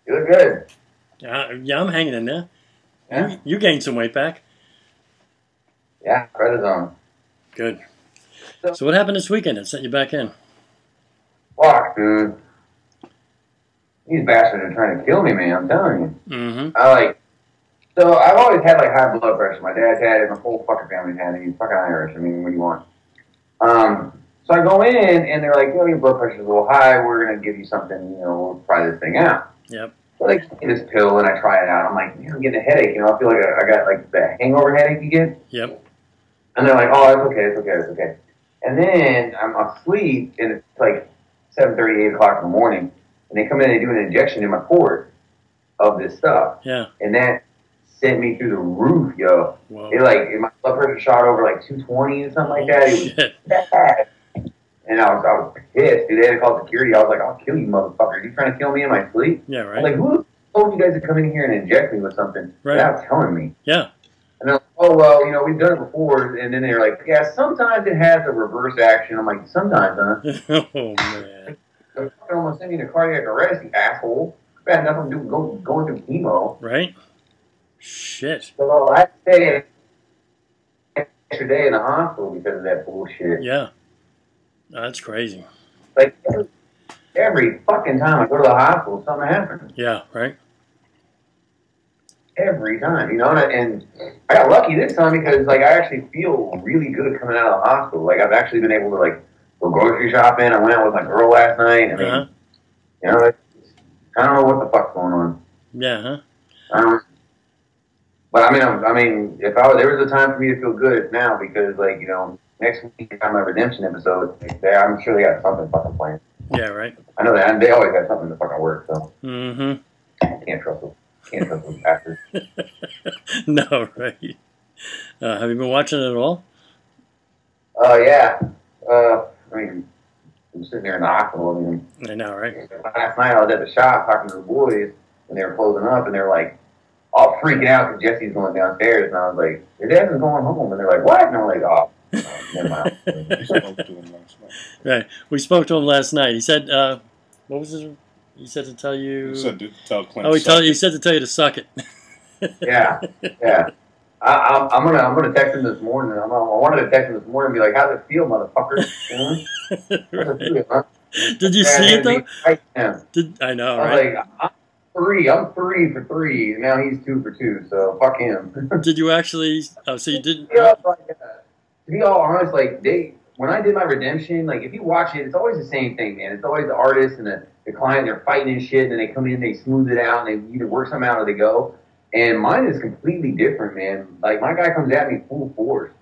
You look good. Yeah, I'm hanging in there. Yeah. You gained some weight back. Yeah, prednisone. Good. So what happened this weekend that sent you back in? Fuck, dude. These bastards are trying to kill me, man. I'm telling you. Mm-hmm. So I've always had like high blood pressure. My dad's had it. My whole fucking family's had it. He's fucking Irish. I mean, what do you want? So I go in and they're like, your blood pressure's a little high. We're gonna give you something. We'll try this thing out. Yep. So they give me this pill and I try it out. I'm like, man, I'm getting a headache. I feel like I got like the hangover headache you get. Yep. And they're like, oh, it's okay, it's okay, it's okay. And then I'm asleep and it's like 7:30, 8 o'clock in the morning. And they come in and they do an injection in my port of this stuff. Yeah. And that sent me through the roof, yo. Whoa. My blood pressure shot over like 220 and something like that. It was Shit. bad. And I was pissed, dude. They had to call security. I was like, I'll kill you, motherfucker. Are you trying to kill me in my sleep? Yeah, right. I'm like, who told you guys to come in here and inject me with something without telling me? Yeah. And they're like, oh, well, we've done it before. And then they're like, yeah, sometimes it has a reverse action. I'm like, sometimes, huh? Oh, man. They're fucking almost sending me to cardiac arrest, you asshole. Bad enough I'm going through chemo. Right? Shit. So I stayed an extra day in the hospital because of that bullshit. Yeah. That's crazy. Like, every fucking time I go to the hospital, something happens. Yeah, right? Every time, and I got lucky this time because, like, I actually feel really good coming out of the hospital. Like, I've actually been able to, like, go grocery shopping. I went out with my girl last night. I mean, I don't know what the fuck's going on. Yeah, huh? I don't. But I mean, if there was a time for me to feel good, it's now because, like, next week on my redemption episode, I'm sure they got something fucking planned. Yeah, right. I know that they always got something to fucking work. So can't trust them. Can't trust them bastards. No, right. Have you been watching it at all? Yeah. I mean, I'm sitting there in the hospital. I know, right? Last night I was at the shop talking to the boys, and they were closing up, and they're like, all freaking out because Jesse's going downstairs, and I was like, your dad's going home, and they're like, what? And I'm like, oh, never mind. We spoke to him last night. Right. We spoke to him last night. He said, what was his? He said to tell you. He said to tell Clint. Oh, he said to tell you to suck it. Yeah. I'm gonna text him this morning. I wanted to text him this morning and be like, how's it feel, motherfucker? How's it feel, huh? Did you see it though? I know, I was right? like, I'm 3 for 3, and now he's 2 for 2, so fuck him. Did you actually? Oh, so you didn't? Yeah, to be all honest, like when I did my redemption, like if you watch it, it's always the same thing, man. It's always the artist and the client, they're fighting and shit, and then they come in, they smooth it out, and they either work something out or they go. And mine is completely different, man. Like my guy comes at me full force,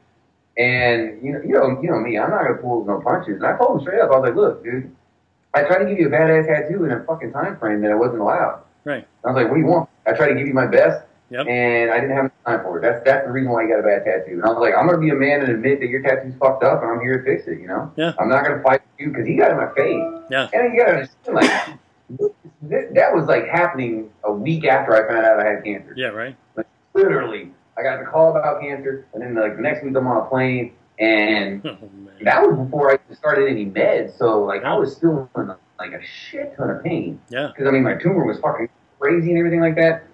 and you know me, I'm not gonna pull no punches. And I told him straight up, I was like, look, dude, I tried to give you a badass tattoo in a fucking time frame that I wasn't allowed. Right. I was like, what do you want? I tried to give you my best. Yep. And I didn't have time for it. That's the reason why you got a bad tattoo. And I was like, I'm going to be a man and admit that your tattoo's fucked up, and I'm here to fix it, Yeah. I'm not going to fight you because he got in my face. Yeah. And you got to understand, like, that was, like, happening a week after I found out I had cancer. Yeah, right. Like, literally, I got the call about cancer, and then, like, the next week I'm on a plane, and that was before I started any meds. So, like, I was still in, like, a shit ton of pain. Yeah. Because, I mean, my tumor was fucking crazy and everything like that.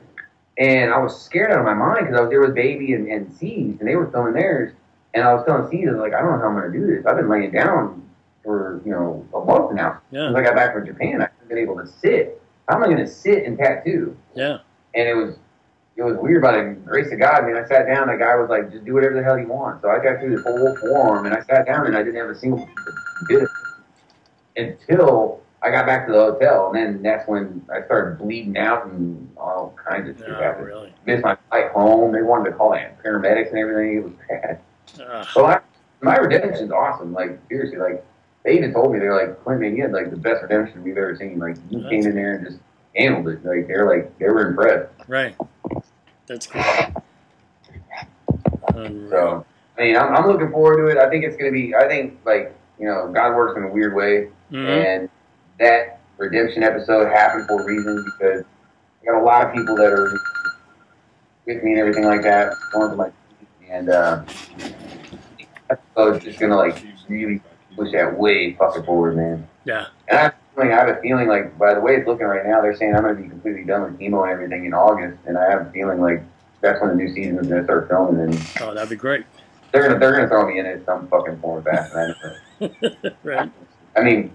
And I was scared out of my mind because I was there with Baby and C's, and they were filming theirs. And I was telling C's, I was like, I don't know how I'm going to do this. I've been laying down for, a month now. Yeah. Since I got back from Japan, I haven't been able to sit. How am I going to sit and tattoo? Yeah. And it was weird by the grace of God. I mean, I sat down, the guy was like, just do whatever the hell you want. So I tattooed the whole forearm, and I sat down, and I didn't have a single bit of it until I got back to the hotel, and then that's when I started bleeding out and all kinds of shit happened. Really? Missed my flight home. They wanted to call paramedics and everything. It was bad. So my redemption's awesome. Like, seriously, like, they even told me, they're like, Clint, man, you had, like, the best redemption we've ever seen. Like, you came in there and just handled it. Like, they were impressed. Right. That's cool. So, I mean, I'm looking forward to it. I think it's going to be, God works in a weird way. And that redemption episode happened for a reason because I got a lot of people that are with me and everything like that. And that episode's just going to, like, really push that way fucking forward, man. Yeah. And I have a feeling like, by the way it's looking right now, they're saying I'm going to be completely done with chemo and everything in August, and I have a feeling like that's when the new season is going to start filming, and Oh, that'd be great. they're gonna throw me in it some fucking form fast. Right. I mean,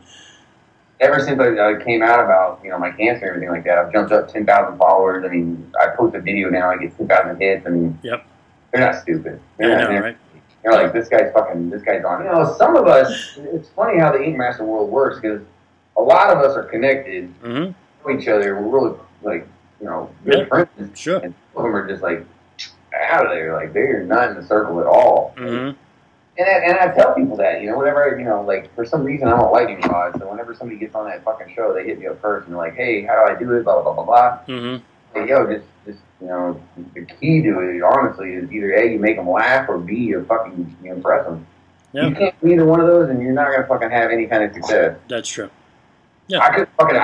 ever since I came out about my cancer and everything like that, I've jumped up 10,000 followers. I mean, I post a video now, I get 10,000 hits. I mean, Yep. they're not stupid. I know, right? They're like, this guy's on. Some of us, it's funny how the Ink Master world works, because a lot of us are connected to each other. We're really, like, good friends. Sure. And some of them are just, like, out of there. Like, they're not in the circle at all. And I tell people that, whenever, like, for some reason I don't like anybody. So whenever somebody gets on that fucking show, they hit me up first and they're like, hey, how do I do it? Blah, blah, blah, blah, blah. Like, yo, just, the key to it, honestly, is either A, you make them laugh, or B, you fucking impress them. Yeah. You can't do either one of those, and you're not going to fucking have any kind of success. That's true. Yeah. I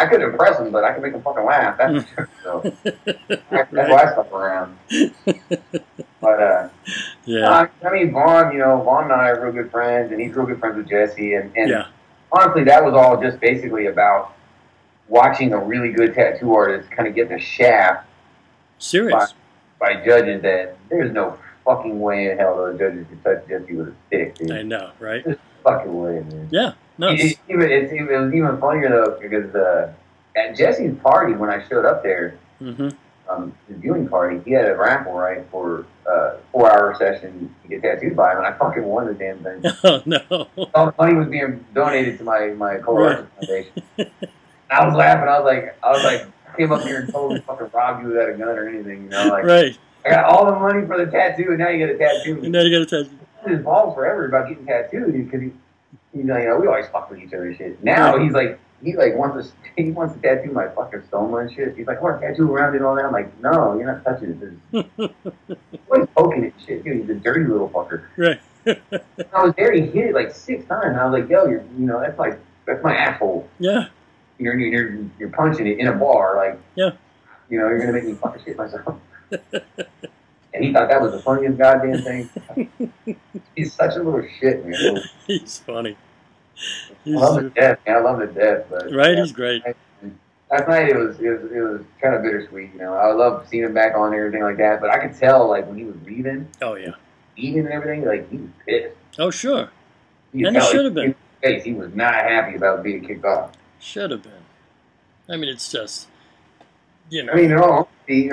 could impress them, but I could make them fucking laugh. That's true. So that's why I stuck around. But yeah, I mean, Vaughn and I are real good friends, and he's real good friends with Jesse, and honestly, that was all just basically about watching a really good tattoo artist kind of get the shaft. Serious. By judges that there's no fucking way in hell those judges could touch Jesse with a stick, dude. I know, right? There's no fucking way, man. Yeah. No. It was even funnier though, because at Jesse's party when I showed up there, the viewing party, he had a raffle for a 4-hour session to get tattooed by him, and I fucking won the damn thing. Oh no! All the money was being donated to my colorectal foundation. I was laughing. I was like, I came up here and totally fucking robbed you without a gun or anything, like. Right. I got all the money for the tattoo, and now you get a tattoo. And now you got a tattoo. He's involved forever about getting tattooed because he's like, we always fuck with each other and shit. Now he wants to tattoo my fucking stoma and shit. He's like, I want a tattoo around it and all that. I'm like, no, you're not touching it. He's always poking it and shit. Dude, he's a dirty little fucker. Right. I was there, he hit it like 6 times. And I was like, yo, that's my asshole. Yeah. You're punching it in a bar, like, you're gonna make me fucking shit myself. And he thought that was the funniest goddamn thing. He's such a little shit, man. He's funny. I love him to death, man. I love him to death. But, right, he's great. Last night it was kind of bittersweet. I love seeing him back on and everything like that. But I could tell, like, when he was leaving. Oh yeah. Eating and everything, like, he was pissed. Oh sure. And he should have been. He was not happy about being kicked off. Should have been. I mean, it's just. I mean, in all honesty,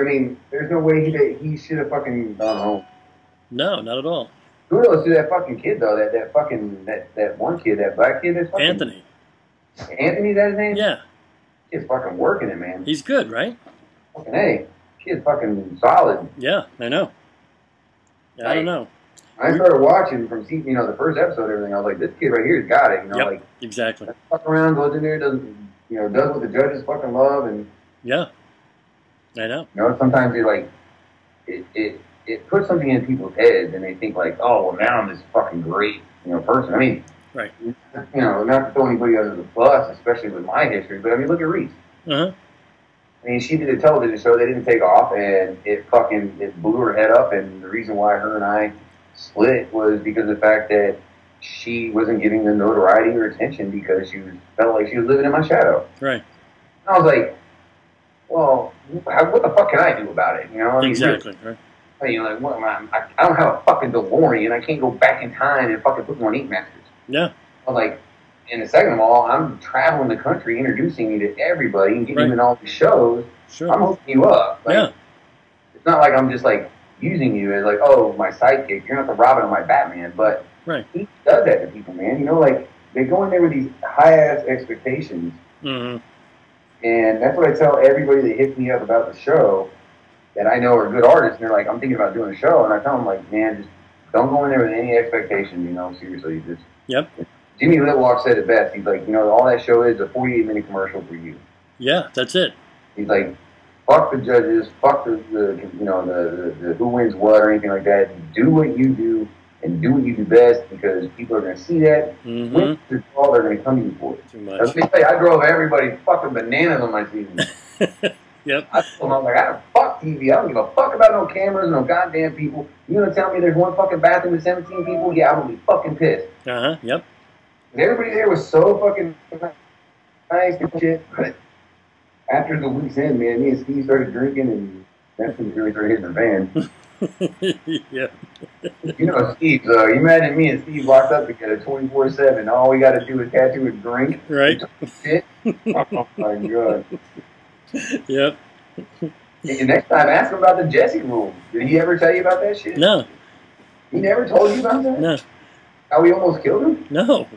there's no way he should have fucking gone home. No, not at all. Kudos to that fucking kid though. That one kid, that black kid, that's fucking Anthony. Anthony, that his name? Yeah. Kid's fucking working it, man. He's good, right? Fucking hey, kid's fucking solid. Yeah, I know. I don't know. I started watching from the first episode and everything. I was like, this kid right here's got it. Yep, exactly. Fuck around, goes in there, does what the judges fucking love, and yeah. I know. Sometimes it puts something in people's heads, and they think like, oh, well, now I'm this fucking great, person. I mean, right. Not to throw anybody under the bus, especially with my history, but I mean, look at Reese. I mean, she did a television show, they didn't take off, and it blew her head up, and the reason why her and I split was because of the fact that she wasn't getting the notoriety or attention because she felt like she was living in my shadow. Right. And I was like, well, what the fuck can I do about it? Exactly. Right. I mean, like, I don't have a fucking DeLorean. I can't go back in time and fucking put me on Ink Masters. Yeah. I was like, and the second of all, I'm traveling the country, introducing you to everybody and getting you in all these shows. Sure. I'm hooking you up. Like, it's not like I'm just like using you as like, oh, my sidekick. You're not the Robin or my Batman, but he does that to people, man. Like they go in there with these high ass expectations. And that's what I tell everybody that hits me up about the show that I know are good artists. And they're like, I'm thinking about doing a show. And I tell them, like, man, just don't go in there with any expectation, seriously. Just, Jimmy Litwalk said it best. He's like, all that show is a 48-minute commercial for you. Yeah, that's it. He's like, fuck the judges, fuck the who wins what or anything like that. Do what you do and do what you do best because people are going to see that. When they're all, they're going to come to you for it. Too much. Let me say, I drove everybody fucking bananas on my season. I told them, I'm like, I don't fuck TV. I don't give a fuck about no cameras, no goddamn people. You gonna tell me there's one fucking bathroom with 17 people? Yeah, I'm gonna be fucking pissed. Yep. Everybody there was so fucking nice and shit. But after the week's end, man, me and Steve started drinking, and that's when we really started hitting the van. Yeah. You know, Steve, you imagine me and Steve locked up together 24/7. All we got to do is tattoo and drink. Right. Shit. Oh, my God. Yep. And next time, ask him about the Jesse rule. Did he ever tell you about that shit? No. He never told you about that? No. How we almost killed him? No.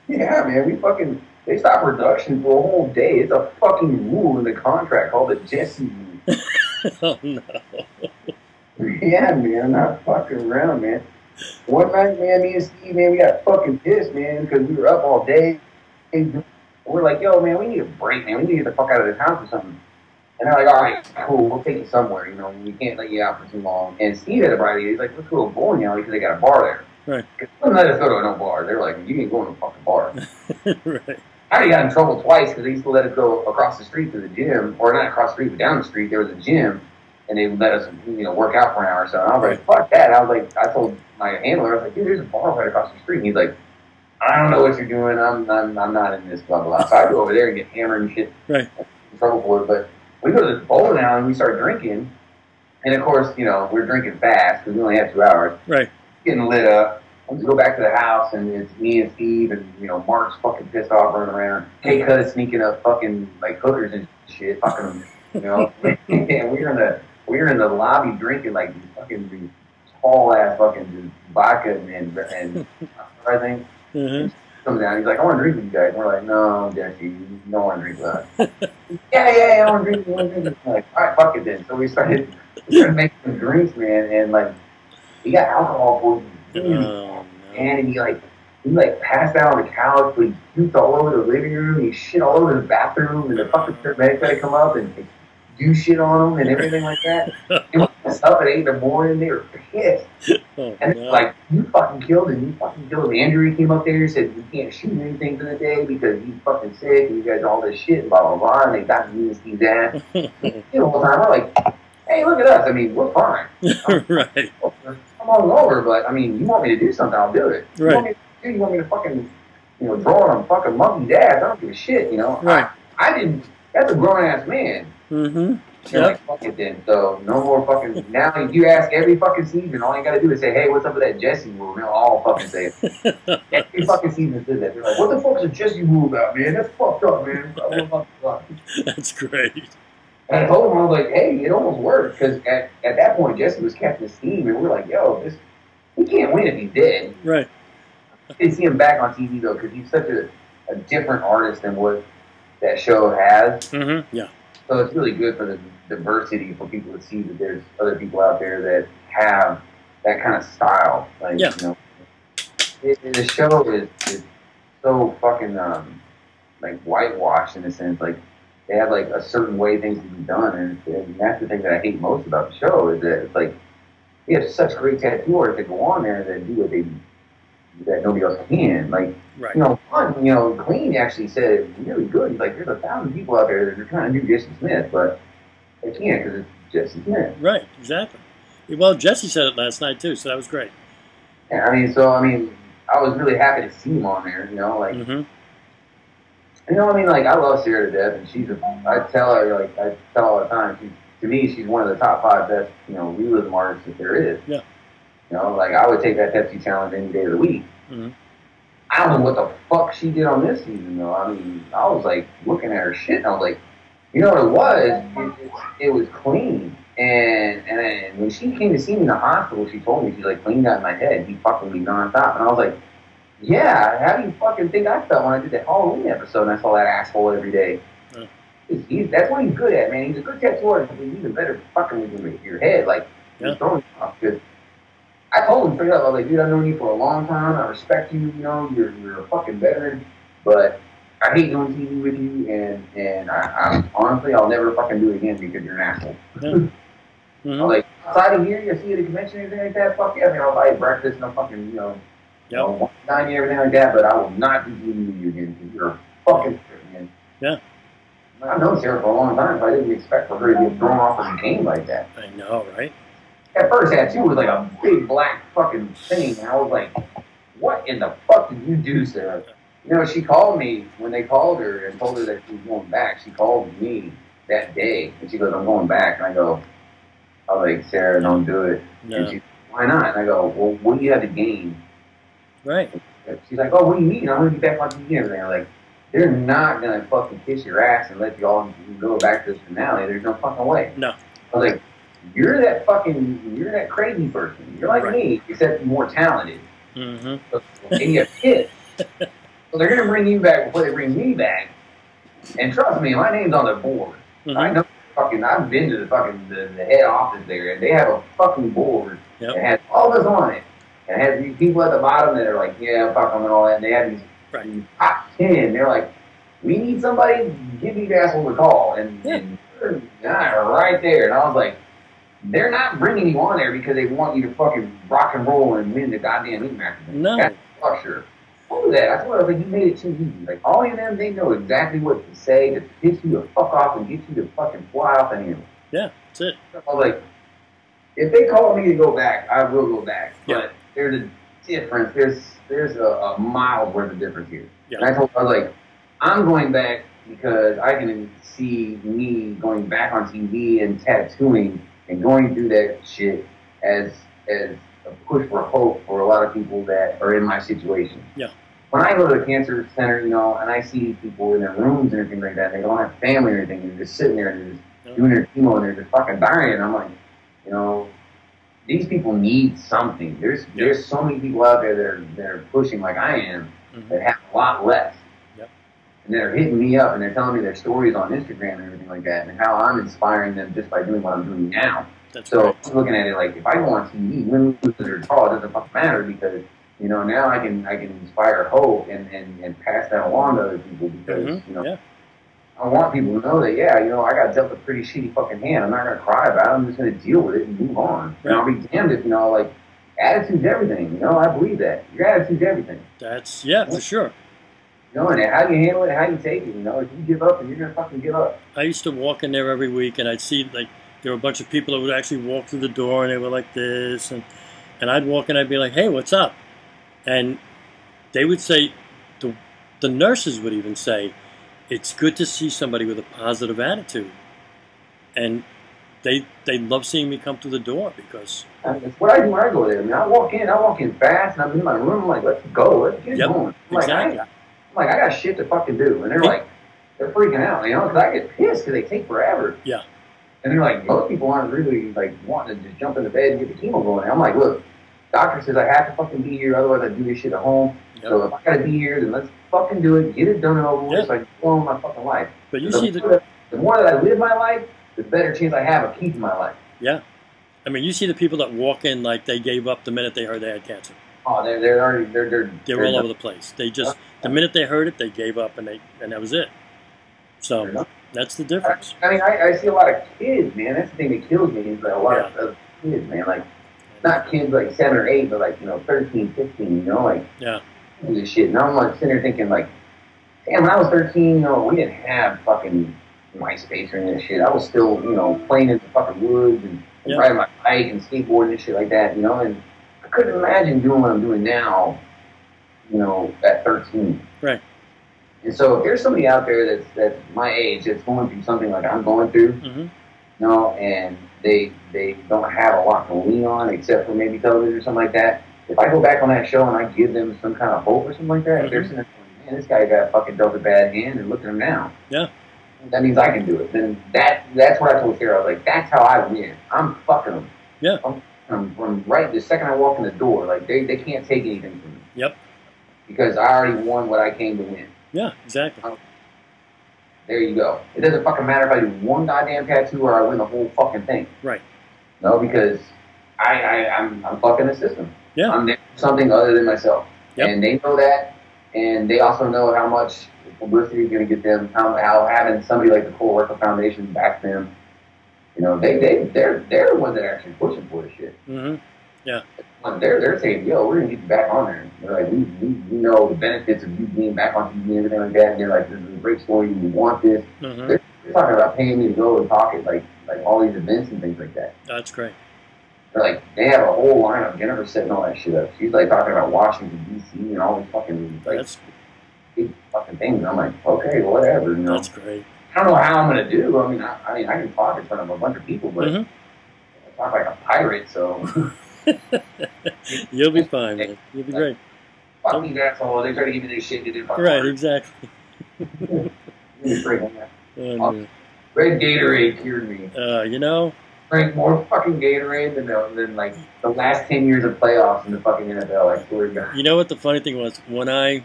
Yeah, man, they stopped production for a whole day. It's a fucking rule in the contract called the Jesse rule. Oh, no. Yeah, man, I'm not fucking around, man. One night, man, me and Steve, man, we got fucking pissed, man, because we were up all day. We're like, yo, man, we need a break, man. We need to get the fuck out of this house or something. And they're like, all right, cool, we'll take you somewhere. You know, we can't let you out for too long. And Steve had a bright idea. He's like, let's go to a bowling alley because they got a bar there. Right. Because they wouldn't let us go to no bar. They're like, you ain't going to a fucking bar. Right. I already got in trouble twice because they used to let us go across the street to the gym, or not across the street, but down the street. There was a gym, and they would let us, work out for an hour or so. And I was like, fuck that. I told my handler, I was like, dude, there's a bar right across the street. And he's like, I don't know what you're doing. I'm not in this, blah, blah, blah. So I go over there and get hammered and shit. Right. In trouble for it. But we go to this bowling alley and we start drinking. And, of course, we're drinking fast because we only have 2 hours. Right. Getting lit up. I go back to the house, and it's me and Steve, and, Mark's fucking pissed off running around. K-Cuz sneaking up fucking, hookers and shit, fucking, and we're in the lobby drinking, these tall-ass fucking vodka and I think. Mm-hmm. Comes down, he's like, I want to drink with you guys. And we're like, no, Jesse, you don't want to drink with us. yeah, I want to drink with you. We're like, all right, fuck it then. So we started making some drinks, man, and, we got alcohol poisoning. No. And he passed out on the couch, but he puked all over the living room, he shit all over the bathroom, and the fucking paramedics had to come up and do shit on him and everything like that. And we was up at 8 in the morning, they were pissed. Oh, and it's like, you fucking killed him. Andrew came up there and said, we can't shoot anything for the day because he's fucking sick, and you guys all this shit, and blah, blah, blah, and they got me and Steve's ass. The whole time, we're like, hey, look at us, we're fine. Right. I'm all over, but you want me to do something, I'll do it. Right. You want me to fucking, draw on a fucking monkey's ass, I don't give a shit, Right. I didn't, that's a grown-ass man. Mm-hmm. You're like, fuck it then. So, no more fucking, now you ask every fucking season, all you gotta do is say, hey, what's up with that Jesse rule? And they'll all fucking say it. Every fucking season says that. They're like, what the fuck's a Jesse rule about, man? That's fucked up, man. That's great. And I told him, I was like, hey, it almost worked. Because at that point, Jesse was catching steam, and we're like, yo, we can't win if he's dead. Right. I didn't see him back on TV, though, because he's such a different artist than what that show has. Mm-hmm. Yeah. So it's really good for the diversity, for people to see that there's other people out there that have that kind of style. Like, the show is so fucking, whitewashed in a sense. Like, they have a certain way things can be done, and that's the thing that I hate most about the show is that it's like we have such great tattoo artists that go on there that do what they that nobody else can. Like, right. Clean actually said it really good. He's like, there's 1,000 people out there that are trying to do Jesse Smith, but they can't because it's Jesse Smith. Right, exactly. Well, Jesse said it last night too, so that was great. Yeah, I was really happy to see him on there. Mm-hmm. I love Sarah to death, and I tell all the time, to me, she's one of the top 5 best, realism artists that there is. Yeah. I would take that Pepsi challenge any day of the week. Mm-hmm. I don't know what the fuck she did on this season, though. I was, looking at her shit, and I was like, what it was? It was clean. And when she came to see me in the hospital, she told me, she's like, Clean got in my head. He fucking me nonstop. And I was like, yeah, how do you fucking think I felt when I did that Halloween episode and I saw that asshole every day? That's what he's good at, man. He's a good tattoo artist, but he's even better fucking with your head. He's throwing off. Because I told him straight up, I was like, dude, I've known you for a long time. I respect you, you're a fucking veteran. But I hate doing TV with you, and I honestly, I'll never fucking do it again because you're an asshole. Yeah. Mm-hmm. I'm like, outside of here, you see you at a convention or anything like that, fuck yeah, I'll buy you breakfast and I'll fucking, dine you, everything like that, but I will not do TV with you again because you're a fucking shit, man. Yeah. I've known Sarah for a long time, but I didn't expect for her to get thrown off of the game like that. I know, right? At first, tattoo was like a big black fucking thing, and I was like, what in the fuck did you do, Sarah? You know, she called me when they called her and told her that she was going back. She called me that day and she goes, "I'm going back." And I was like, "Sarah, don't do it." No. And she's, "Why not?" And I go, "Well, what do you have to gain?" Right. And she's like, "Oh, what do you mean? I'm going to be back on TV and everything." I'm like, they're not going to fucking kiss your ass and let you all go back to the finale. There's no fucking way. No. I was like, you're that crazy person. You're like Right. me, except you're more talented. Mm-hmm. And you have kids. So they're going to bring you back before they bring me back. And trust me, my name's on the board. Mm-hmm. I know I've been to the head office there, and they have a fucking board that has all this on it. And it has these people at the bottom that are like, yeah, fuck them and all that. And they have these top 10. They're like, we need somebody, give these assholes a call. And they're right there. And I was like, they're not bringing you on there because they want you to fucking rock and roll and win the goddamn Ink Master. No. That's for sure. What was that? I told her, like, you made it too easy. Like, all of them, they know exactly what to say to piss you the fuck off and get you to fucking fly off the handle. Yeah, that's it. I was like, if they call me to go back, I will go back. But there's a difference. There's a miles worth of difference here. Yeah. And I told her, I was like, I'm going back because I can see me going back on TV and tattooing and going through that shit as a push for hope for a lot of people that are in my situation. Yeah. When I go to the cancer center, you know, and I see people in their rooms and everything like that, they don't have family or anything, they're just sitting there and they're just doing their chemo and they're just fucking dying. And I'm like, you know, these people need something. There's so many people out there that are pushing like I am that have a lot less. Yep. And they're hitting me up and they're telling me their stories on Instagram and everything like that and how I'm inspiring them just by doing what I'm doing now. That's so right. I'm looking at it like if I go on TV, win, lose, or draw, it doesn't fucking matter because, you know, now I can inspire hope and pass that along to other people because, you know, I want people to know that, yeah, you know, I got dealt a pretty shitty fucking hand. I'm not going to cry about it. I'm just going to deal with it and move on. Right. And I'll be damned if, you know, like, attitude's everything. You know, I believe that. Your attitude's everything. That's, for sure. You know, and how you handle it, how you take it, you know, if you give up, then you're going to fucking give up. I used to walk in there every week, and I'd see, like, there were a bunch of people that would actually walk through the door, and they were like this, and I'd walk in, I'd be like, hey, what's up? And they would say, the nurses would even say, it's good to see somebody with a positive attitude. And they love seeing me come through the door because... That's what I do when I go there. I mean, I walk in fast, and I'm in my room, I'm like, let's go, let's get going. Exactly. I got shit to fucking do. And they're like, they're freaking out, you know, because I get pissed because they take forever. Yeah. And they're like, most people aren't really, like, wanting to just jump in the bed and get the chemo going. And I'm like, look, doctor says I have to fucking be here, otherwise I do this shit at home. Yep. So if I gotta be here, then let's fucking do it, get it done and over with, so I can go on my fucking life. But you so see the more that I live my life, the better chance I have of keeping my life. Yeah. I mean, you see the people that walk in like they gave up the minute they heard they had cancer. Oh, they're all over the place. They just the minute they heard it, they gave up and that was it. So that's the difference. I mean, I see a lot of kids, man. That's the thing that kills me is that a lot of kids, man. Like not kids like 7 or 8, but like 13, 15. You know, like do this shit. And I'm like sitting there thinking like, damn, when I was 13, we didn't have fucking MySpace or any of that shit. I was still, playing in the fucking woods and riding my bike and skateboarding and shit like that, and I couldn't imagine doing what I'm doing now, at 13. Right. And so if there's somebody out there that's my age that's going through something like I'm going through, and they don't have a lot to lean on except for maybe television or something like that, if I go back on that show and I give them some kind of hope or something like that, if they're sitting there going, man, this guy got fucking dealt a bad hand and look at him now. Yeah. That means I can do it. Then that's what I told Sarah. I was like, that's how I win. I'm fucking them. Yeah. I'm right the second I walk in the door. Like they can't take anything from me. Yep. Because I already won what I came to win. Yeah, exactly. There you go. It doesn't fucking matter if I do one goddamn tattoo or I win the whole fucking thing. Right. No, because I'm fucking the system. Yeah. I'm there for something other than myself. Yep. And they know that, and they also know how much publicity is going to get them, how having somebody like the Colorectal Foundation back them, they're the ones that are actually pushing for this shit. Mm-hmm. Yeah. They're saying, yo, we're going to get you back on there. They're like, we know the benefits of you being back on TV and everything like that. And they're like, this is a great story. You want this. Mm-hmm. They're talking about paying me to go and talk at like all these events and things like that. That's great. They're like, they have a whole lineup. Jennifer's setting all that shit up. She's like talking about Washington D.C. and all these fucking like. fucking things. And I'm like, okay, whatever, you know. That's great. I don't know how I'm gonna do. I mean, I can talk in front of a bunch of people, but I talk like a pirate, so. You'll be fine, man. You'll be great. Fuck these assholes. They try to give me this shit to do. Right, exactly. Oh, red Gatorade cured me. You know, Drank more fucking Gatorade than like the last 10 years of playoffs in the fucking NFL. I swear to God. you know what the funny thing was? When I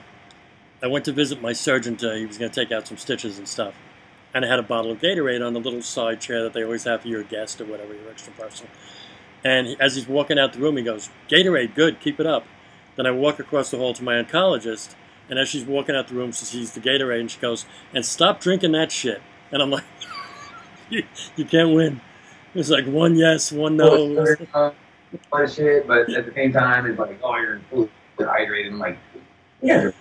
went to visit my surgeon, he was going to take out some stitches and stuff, and I had a bottle of Gatorade on the little side chair that they always have for your guest or whatever, your extra person. And as he's walking out the room, he goes, "Gatorade, good, keep it up." Then I walk across the hall to my oncologist, and as she's walking out the room, she sees the Gatorade, and she goes, "And stop drinking that shit." And I'm like, you can't win. It's like one yes, one no. What shit, but at the same time, it's like, oh, you're fully hydrated. I'm like, yeah.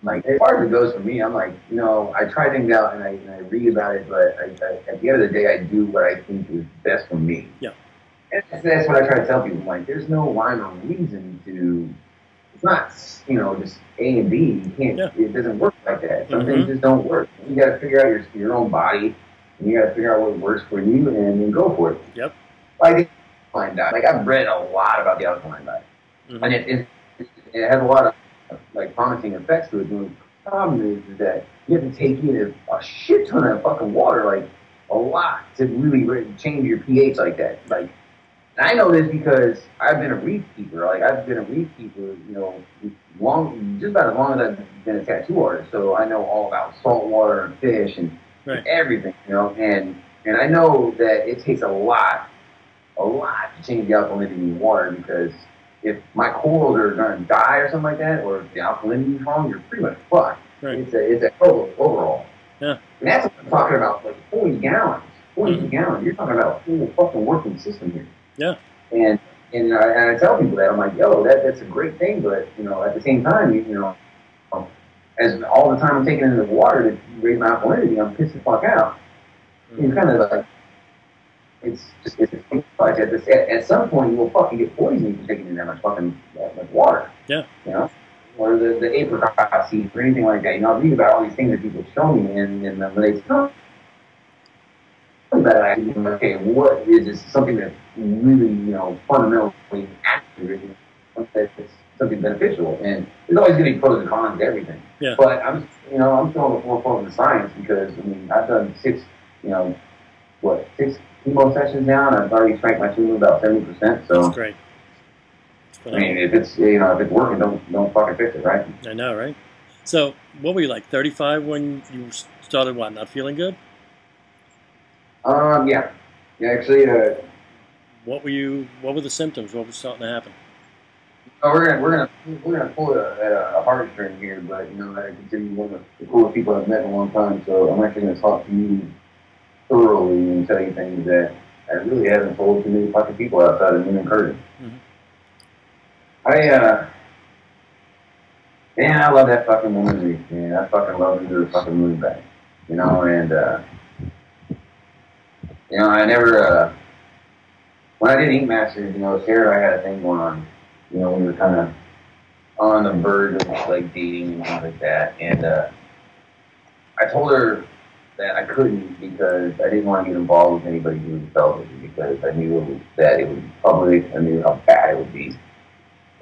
Like, as far as it goes for me, I'm like, you know, I try things out and I read about it, but at the end of the day, I do what I think is best for me. Yeah. And that's what I try to tell people. Like, there's no rhyme or reason to. It's not, you know, just A and B. You can't. Yeah. It doesn't work like that. Some things just don't work. You got to figure out your own body, and you got to figure out what works for you, and then go for it. Yep. Like alkaline diet. Like I've read a lot about the alkaline diet, and it has a lot of like promising effects to it. The problem is that you have to take in a shit ton of fucking water, like a lot, to really change your pH like that. Like. And I know this because I've been a reef keeper. Like I've been a reef keeper, you know, just about as long as I've been a tattoo artist. So I know all about salt water and fish and everything, you know. And I know that it takes a lot to change the alkalinity in water, because if my corals are going to die or something like that, or if the alkalinity is wrong, you're pretty much fucked. Right. It's a overall. Yeah. And that's what I'm talking about, like 40 gallons. 40 gallons. You're talking about a full fucking working system here. Yeah. And I tell people that I'm like, yo, that's a great thing, but you know, at the same time, you know, as all the time I'm taking into the water to raise my alkalinity, I'm pissed the fuck out. It's kind of like it's too much. At some point, you will fucking get poisoned if you're taking in that much water. Yeah. You know, or the apricot seeds or anything like that. You know, I read about all these things that people show me, and when they tell that I okay, what is this? Something that's really, you know, fundamentally accurate, that's something beneficial, and there's always going to be pros and cons to everything. Yeah. But I'm still on the forefront of the science, because I mean I've done 6 chemo sessions now, and I've already shrank my tumor about 70%. So that's great. I mean, if it's working, don't fucking fix it, right? I know, right? So, what were you like, 35 when you started? What, not feeling good? Yeah. Actually, what were the symptoms? What was starting to happen? Oh, we're gonna pull a heartstring here, but you know, I consider you one of the coolest people I've met in a long time. So I'm actually gonna talk to you thoroughly and tell you things that I really haven't told to many fucking people outside of me and Curtis. Man, I love that fucking woman, man. I fucking love her to the fucking moon back, you know, and you know, I never, when I did Ink Master, you know, Sarah and I had a thing going on. You know, we were kind of on the verge of, like, dating and things like that. And I told her that I couldn't, because I didn't want to get involved with anybody who was television, because I knew that it would be public. I knew how bad it would be.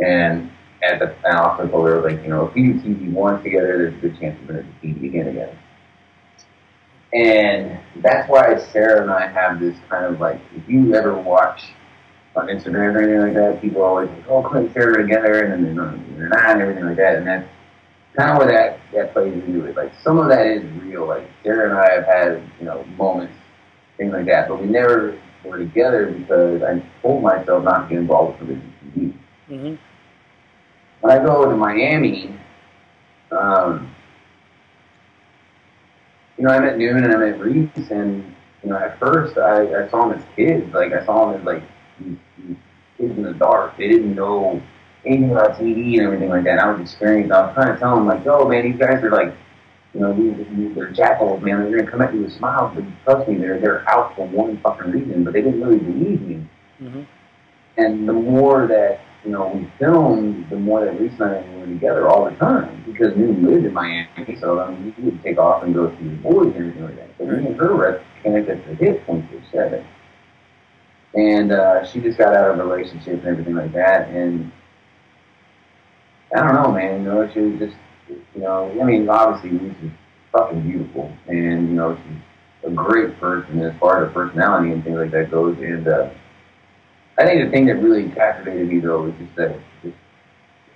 And I also told her, like, you know, if we do TV once together, there's a good chance we're going to do TV again together. And that's why Sarah and I have this kind of like, if you ever watch on Instagram or anything like that, people are always like, oh, Clint and Sarah are together, and then they're not, and everything like that. And that's kind of where that plays into it. Like, some of that is real. Like, Sarah and I have had, you know, moments, things like that. But we never were together because I told myself not to get involved with religion TV. When I go to Miami, you know, I met Newman and I met Reese, and, you know, at first I saw them as kids. Like, I saw them as, like, these kids in the dark. They didn't know anything about TV and everything like that. I was experienced. I was trying to tell them, like, yo, man, these guys are, like, you know, they're jackals, man. They're going to come at you with smiles, but trust me, they're out for one fucking reason. But they didn't really believe me. And the more that you know, we filmed the more that Lisa and I were together all the time because we lived in Miami, so I mean, we would take off and go see the boys and everything like that. So me and her were connected to the hip 24/7. And she just got out of a relationship and everything like that. And I don't know, man. You know, she was just, you know, I mean, obviously Lisa's fucking beautiful, and you know, she's a great person as far as her personality and things like that goes. And I think the thing that really captivated me though was just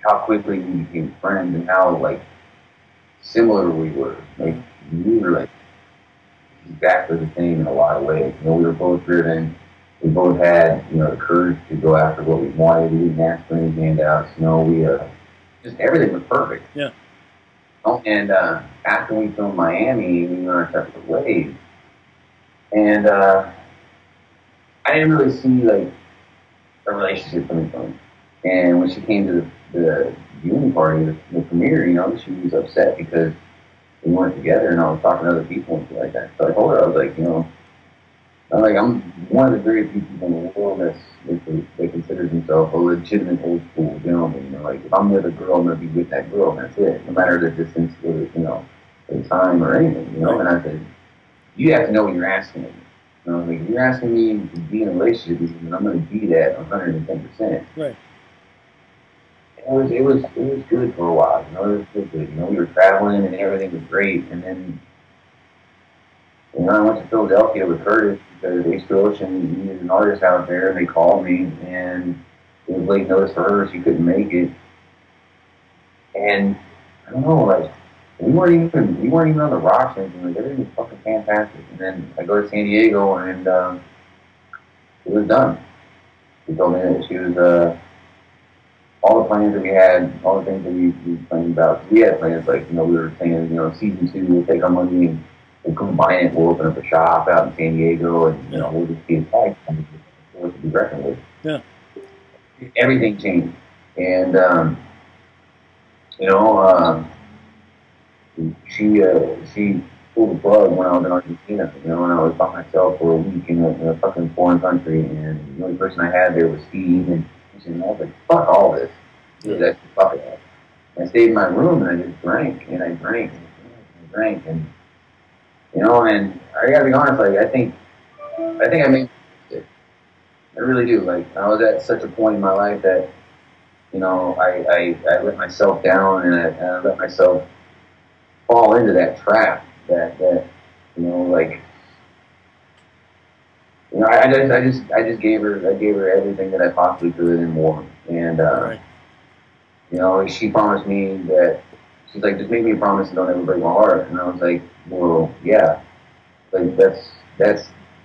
how quickly we became friends and how like similar we were. Like we were like exactly the same in a lot of ways. You know, we were both driven. We both had, you know, the courage to go after what we wanted. We didn't ask for any handouts. You know, we just everything was perfect. Yeah. And after we filmed Miami, we went our separate ways. And I didn't really see like a relationship coming from it. And when she came to the viewing party, the premiere, you know, she was upset because we weren't together, and I was talking to other people and shit like that. So I told her, I was like, you know, I'm one of the very few people in the world that considers himself a legitimate old school gentleman. You know, like if I'm with a girl, I'm gonna be with that girl, and that's it. No matter the distance or you know, the time or anything. You know, and I said, you have to know what you're asking of me. You know, like if you're asking me to be in a relationship with you, then I'm gonna be that 110%. Right. It was good for a while. You know, it was good. You know, we were traveling and everything was great, and then. You know, I went to Philadelphia with Curtis because East Ocean needed an artist out there, and they called me, and it was late notice for her, she couldn't make it. And I don't know, like we weren't even on the rocks or anything. Like everything was fucking fantastic. And then I go to San Diego, and it was done. She told me that she was all the plans that we had, all the things that we planned about. We had plans like, you know, we were saying, you know, season 2, we'll take our money and we'll combine it. We'll open up a shop out in San Diego, and you know, we'll just be a tag to be reckoned with. Yeah. Everything changed, and you know, she pulled the plug when I was in Argentina. You know, and I was by myself for a week in a fucking foreign country, and the only person I had there was Steve, and I was like, fuck all this. That's fuck it. I stayed in my room and I just drank and I drank and you know, and I gotta be honest, like I think I made it. I really do. Like I was at such a point in my life that, you know, I let myself down and I let myself fall into that trap that you know, like you know, I just gave her everything that I possibly could and more. And right. you know, she promised me that she's like, just make me a promise and don't ever break my heart. And I was like, well, yeah, like that's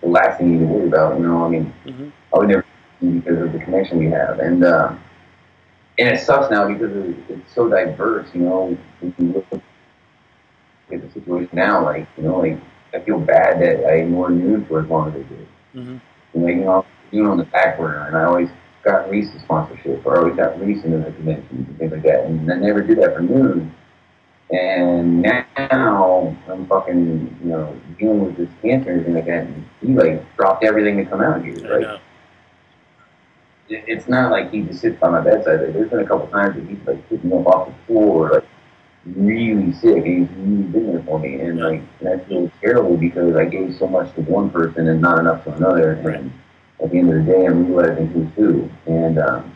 the last thing you need to worry about. You know, I mean, I would never because of the connection we have, and it sucks now because it's so diverse. You know, if you look at the situation now, like you know, like I feel bad that I ignored news for as long as I did. And like, you know, even on the back burner, and I always got Reese's sponsorship, or I always got Reese into the conventions and things like that, and I never did that for news. And now I'm fucking, you know, dealing with this cancer and everything like that, and he like dropped everything to come out here. Like, it's not like he just sits by my bedside. Like, there's been a couple times that he's like picking up off the floor, like really sick, and he's really been there for me. And like, and I feel terrible because I gave so much to one person and not enough to another. And at the end of the day, I'm realizing who's who. And I'm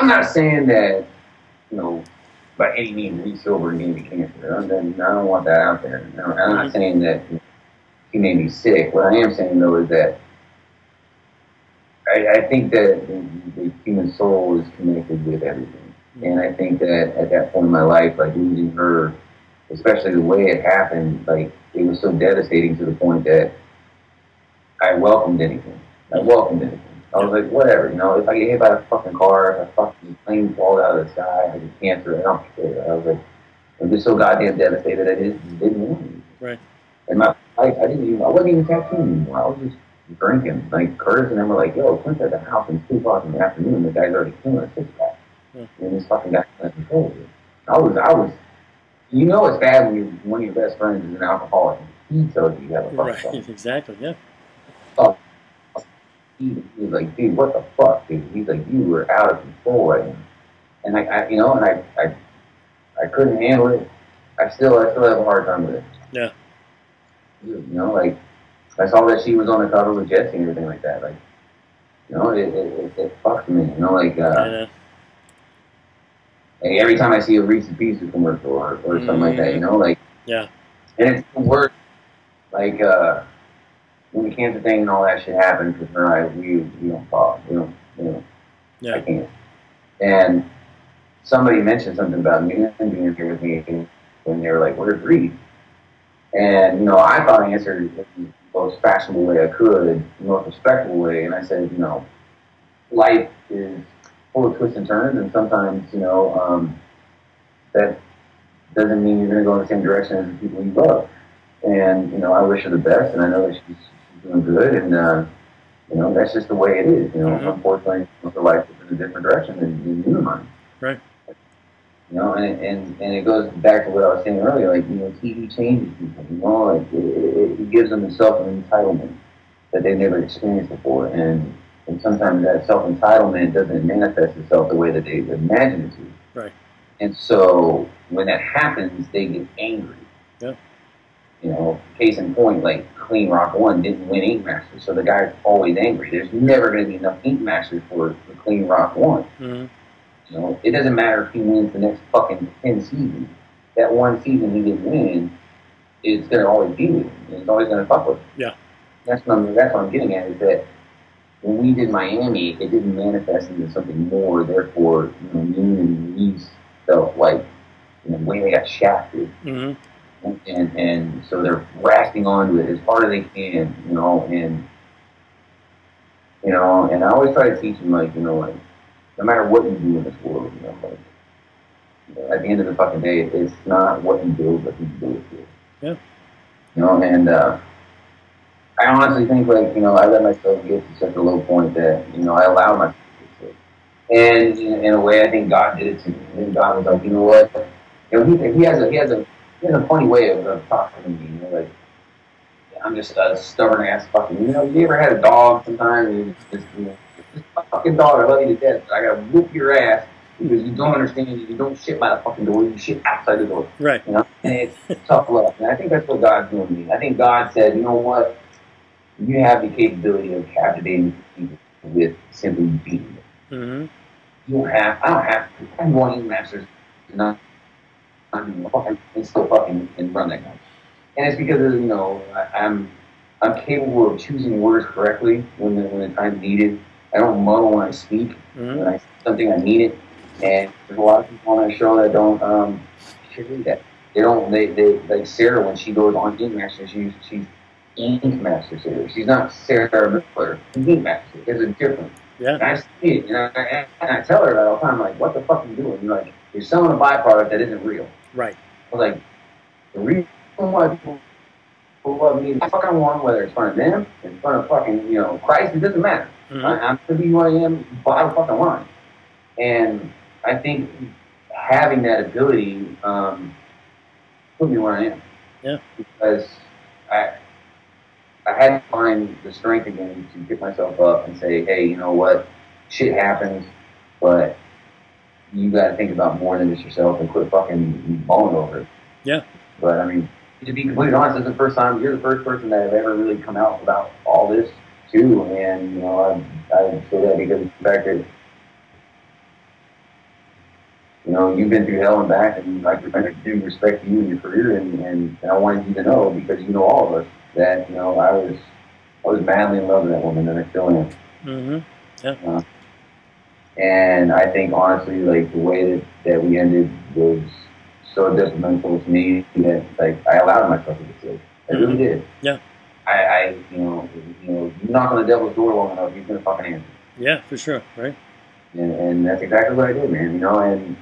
not saying that, you know, by any means, Lee Silver gave me cancer. I don't want that out there. I'm not saying that he made me sick. What I am saying, though, is that I think that the human soul is connected with everything. And I think that at that point in my life, like losing her, especially the way it happened, like it was so devastating to the point that I welcomed anything. I welcomed anything. I was like, whatever, you know, if I get hit by a fucking car, if a fucking plane falls out of the sky, I get cancer, I don't care. I was like, I'm just so goddamn devastated I just didn't want it. Right. And my life, I wasn't even tattooing anymore. I was just drinking. Like Curtis and them were like, yo, Clint's at the house and it's 2 o'clock in the afternoon, the guy's already killing a 6-pack. And this fucking guy can't control it. I was, you know, it's bad when one of your best friends is an alcoholic. He tells you you have a fucking problem. Exactly, yeah. Oh, he was like, dude, what the fuck, dude? He's like, you were out of control right now. And I couldn't handle it. I still have a hard time with it. Yeah. You know, like, I saw that she was on the cover with Jesse and everything like that. Like, you know, it fucks me. You know, like, like every time I see a Reese's Pieces commercial or something like that, you know, like, yeah. And it's worse, like, when the cancer thing and all that shit happened, because her and I, we don't talk. We don't, yeah. I can't. And somebody mentioned something about me being here with me, and they were like, where's Reed? And, you know, I thought I answered in the most fashionable way I could, the most respectful way, and I said, you know, life is full of twists and turns, and sometimes, you know, that doesn't mean you're going to go in the same direction as the people you love. And, you know, I wish her the best, and I know that she's doing good, and, you know, that's just the way it is. You know, unfortunately, her life is in a different direction than you and mine. Right. You know, and it goes back to what I was saying earlier, like, you know, TV changes people, you know, like, it gives them self an entitlement that they've never experienced before, and sometimes that self-entitlement doesn't manifest itself the way that they imagine it to. Right. And so when that happens, they get angry. Yeah. You know, case in point, like Clean Rock 1 didn't win Ink Master, so the guy's always angry. There's never going to be enough Ink Masters for Clean Rock 1. Mm-hmm. You know, it doesn't matter if he wins the next fucking 10 seasons. That one season he didn't win, it's going to always be with him. It's always going to fuck with him. Yeah. That's what I'm getting at, is that when we did Miami, it didn't manifest into something more. Therefore, you know, me and Reeves felt like, you know, when they got shafted. Mm-hmm. And so they're grasping onto it as hard as they can, you know, and I always try to teach them, like, you know, like, no matter what you do in this world, you know, like, you know, at the end of the fucking day, it's not what you do, but who you do it to. Yeah. You know, and I honestly think, like, you know, I let myself get to such a low point that, you know, I allow myself to get sick. And in a way, I think God did it to me. And God was like, you know what? You know, he has a funny way of talking to me. You know, like, I'm just a stubborn ass fucking. You know, you ever had a dog sometimes? And you just, you know, this fucking dog, I love you to death, but I gotta whoop your ass because you don't understand. You don't shit by the fucking door. You shit outside the door. Right. You know, and it's tough love. And I think that's what God's doing to me. I think God said, you know what? You have the capability of captivating people with simply being there. Mm-hmm. I don't have to. I'm going in masters. I'm still fucking and run that guy. And it's because of, you know, I'm capable of choosing words correctly when the time's needed. I don't muddle when I speak. Mm-hmm. When I say something, I mean it. And there's a lot of people on that show that don't do that. They like Sarah, when she goes on Ink Master, she's Ink Master Sarah. She's not Sarah Miller. Ink Master. There's a difference. Yeah. And I see it, and I tell her that all the time. I'm like, what the fuck are you doing? You're like, you're selling a byproduct that isn't real. Right. I was like, the reason why people love me, I fucking want, whether it's in front of them, in front of fucking, you know, Christ, it doesn't matter. Mm-hmm. I'm going to be who I am, bottom fucking line. And I think having that ability put me where I am. Yeah. Because I had to find the strength again to pick myself up and say, hey, you know what? Shit happens, but you got to think about more than just yourself and quit fucking bawling over it. Yeah. But, I mean, to be completely honest, this is the first time, you're the first person that have ever really come out about all this, too. And, you know, I say that because of the fact that, you know, you've been through hell and back, and I do respect you and your career, and I wanted you to know, because you know all of us, that, you know, I was madly in love with that woman, and I still am. Mm-hmm. Yeah. And I think, honestly, like, the way that we ended was so detrimental to me that, like, I allowed myself to get sick. I really did. Yeah. You know, you knock on the devil's door long enough, he's gonna fucking answer. Yeah, for sure, right? And that's exactly what I did, man. You know, and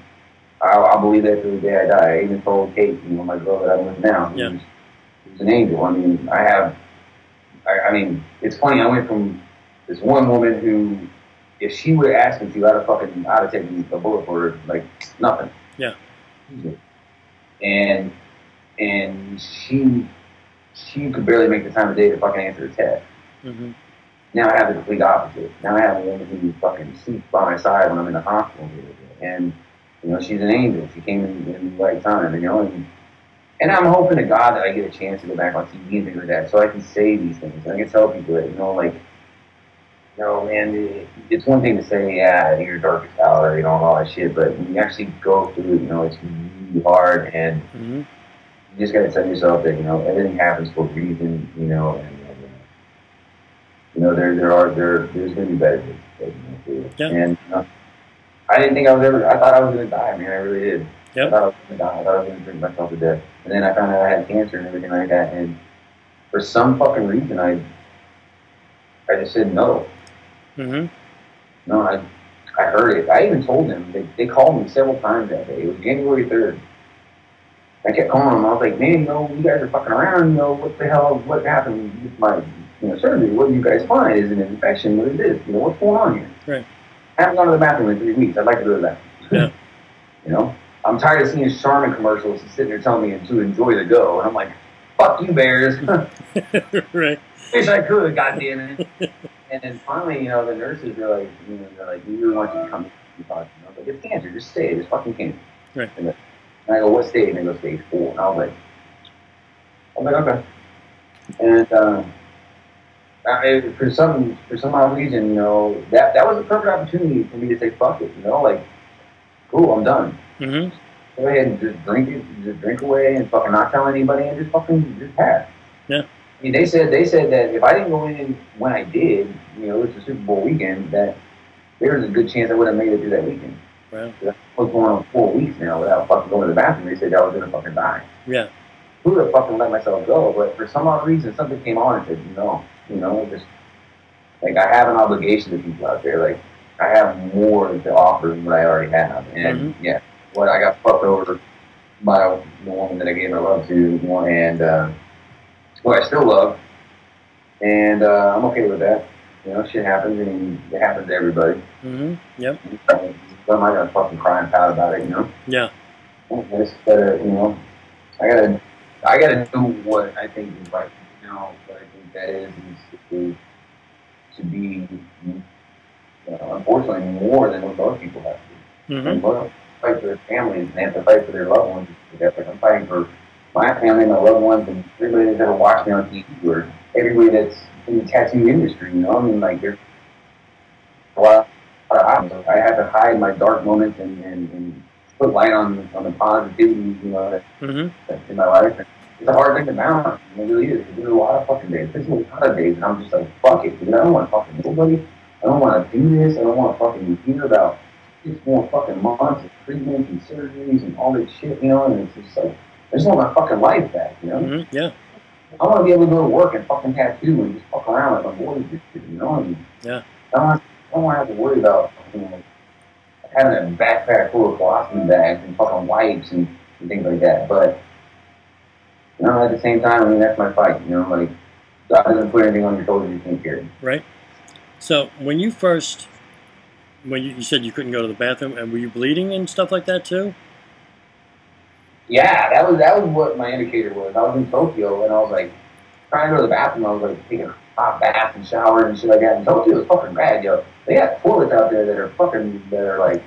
I'll believe that till the day I die. I even told Kate, you know, my girl that I'm with now, who's an angel. I mean, I mean, it's funny. I went from this one woman who, if she would have asked me to, I'd have taken a bullet for her, like nothing. Yeah. And she could barely make the time of day to fucking answer a text. Mm-hmm. Now I have the complete opposite. Now I have a woman who fucking sleeps by my side when I'm in the hospital. And, you know, she's an angel. She came in the right time, you know. And I'm hoping to God that I get a chance to go back on TV and things like that so I can say these things. And I can tell people that, you know, like, you know, man, it's one thing to say, yeah, your darkest hour, you know, and all that shit. But when you actually go through it, you know, it's really hard. And you just got to tell yourself that, you know, everything happens for a reason, you know, and you know, there's going to be better days. You know, Yeah. And I didn't think I thought I was going to die, man. I really did. Yep. I thought I was going to die. I thought I was going to drink myself to death. And then I found out I had cancer and everything like that. And for some fucking reason, I just said no. No, I heard it. I even told them. They called me several times that day. It was January 3rd. I kept calling them. I was like, man, you know, you guys are fucking around. You know, what the hell? What happened with my surgery? What do you guys find? Is it an infection? What is this? You know, what's going on here? Right. I haven't gone to the bathroom in 3 weeks. I'd like to go to the bathroom. Yeah. You know, I'm tired of seeing Charmin commercials and sitting there telling me to enjoy the go. And I'm like, fuck you, Bears. Right. Wish I could, goddamn it. And then finally, you know, the nurses are like, you know, they're like, we really want you to come and talk. You know, like, it's cancer. Just stay. It's fucking cancer. Right. And I go, what stage? And they go, stage 4. And I was like, okay. And for some odd reason, you know, that was a perfect opportunity for me to say, fuck it. You know, like, cool, I'm done. Go ahead and just drink it, just drink away, and fucking not tell anybody, and just pass. Yeah. I mean, they said that if I didn't go in when I did, you know, it's a Super Bowl weekend, that there was a good chance I would have made it through that weekend. Wow. I was going on 4 weeks now without fucking going to the bathroom. They said I was gonna fucking die. Yeah. Who would have fucking let myself go? But for some odd reason, something came on and said, no, you know, just like I have an obligation to people out there. Like I have more to offer than what I already have. And yeah, what I got fucked over by the woman that I gave my love to, you know, and who I still love, and I'm okay with that. You know, shit happens, and it happens to everybody. Yep. So I'm not gonna fucking cry and pout about it, you know. Yeah. I just gotta, you know, I gotta do what I think is right. You know, what I think that is to be, unfortunately, more than what most people have to do. And most fight for their families and they have to fight for their loved ones. Like I'm fighting for my family, my loved ones, and everybody that's ever watched me on TV, or everybody that's in the tattoo industry. You know, I mean, like there's a lot of options. I have to hide my dark moments and put light on the positivity, you know, that's in my life. It's a hard thing to balance. It really is. There's a lot of fucking days. There's a lot of days, and I'm just like, fuck it, dude. I don't want to fucking nobody. I don't want to do this. I don't want to fucking hear about 6 more fucking months of treatments and surgeries and all this shit, you know. And it's just like, I just want my fucking life back, you know. Yeah. I want to be able to go to work and fucking tattoo and just fuck around like my boys do, you know. And yeah. I don't want to have to worry about, you know, having a backpack full of colostomy bags and fucking wipes and things like that. But, you know, at the same time, I mean, that's my fight, you know, like, God doesn't put anything on your shoulders you can't carry. Right. So, when you first, you said you couldn't go to the bathroom, and were you bleeding and stuff like that too? Yeah, that was what my indicator was. I was in Tokyo, and I was like, trying to go to the bathroom, I was like, taking a hot bath and showers and shit like that. And Tokyo is fucking rad, yo. They got toilets out there that are like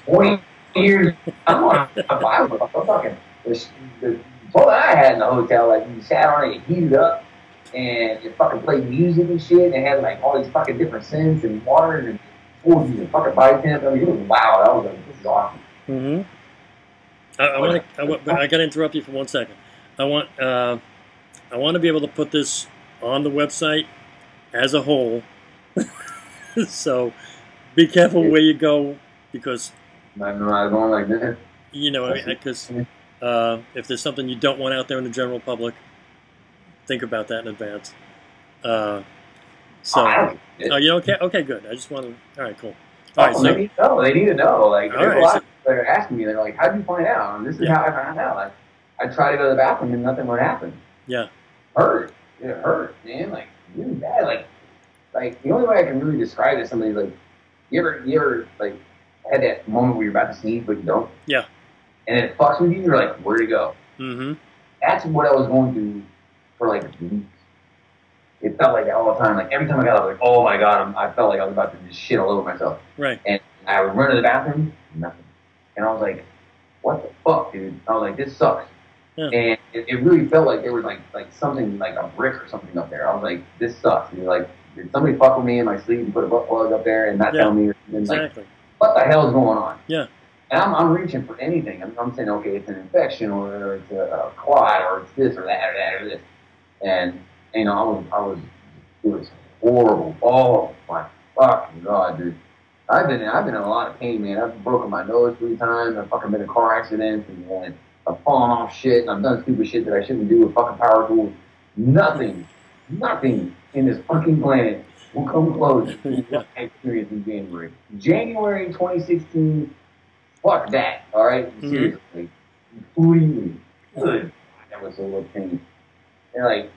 20 years. I don't want to buy them. I'm fucking, the toilet I had in the hotel, like, you sat on it, you heated up, and it fucking played music and shit, and it had like all these fucking different scents and water and food and fucking body temp. I mean, it was wow. I was like, this is awesome. I got to interrupt you for 1 second. I want to be able to put this on the website as a whole. So be careful where you go, because I'm not going like this. You know, because if there's something you don't want out there in the general public, think about that in advance. Are you okay? Okay, good. I just want to. All right, cool. All right, so they need to know. They need to know. Like, there's right, a lot of people that are asking me. They're like, "How did you find out?" And this is how I found out. Like, I try to go to the bathroom and nothing would happen. Yeah. It hurt, man. Like, really bad. Like the only way I can really describe it, somebody's like, you ever like had that moment where you're about to sneeze but you don't? Yeah. And it fucks with you. You're like, where'd it go? Mm-hmm. That's what I was going through for like weeks. it felt like that all the time. Like every time I got up, like, oh my God, I felt like I was about to just shit all over myself. Right. And I would run to the bathroom, nothing. And I was like, what the fuck, dude? I was like, this sucks. Yeah. And it really felt like there was like something, like a brick or something up there. I was like, this sucks. And like, did somebody fuck with me in my sleep and put a butt plug up there and not tell me? And Exactly. Like, what the hell is going on? Yeah. And I'm reaching for anything. I'm saying, okay, it's an infection or it's a clot or it's this or that or that or this. And, you know, it was horrible. Oh, my fucking God, dude. I've been in a lot of pain, man. I've broken my nose 3 times. I've fucking been in car accidents and I've fallen off shit and I've done stupid shit that I shouldn't do with fucking power tools. Nothing in this fucking planet will come close to what I experienced in January. January 2016, fuck that, all right? Seriously. Completely. Good. That was so much pain. And like,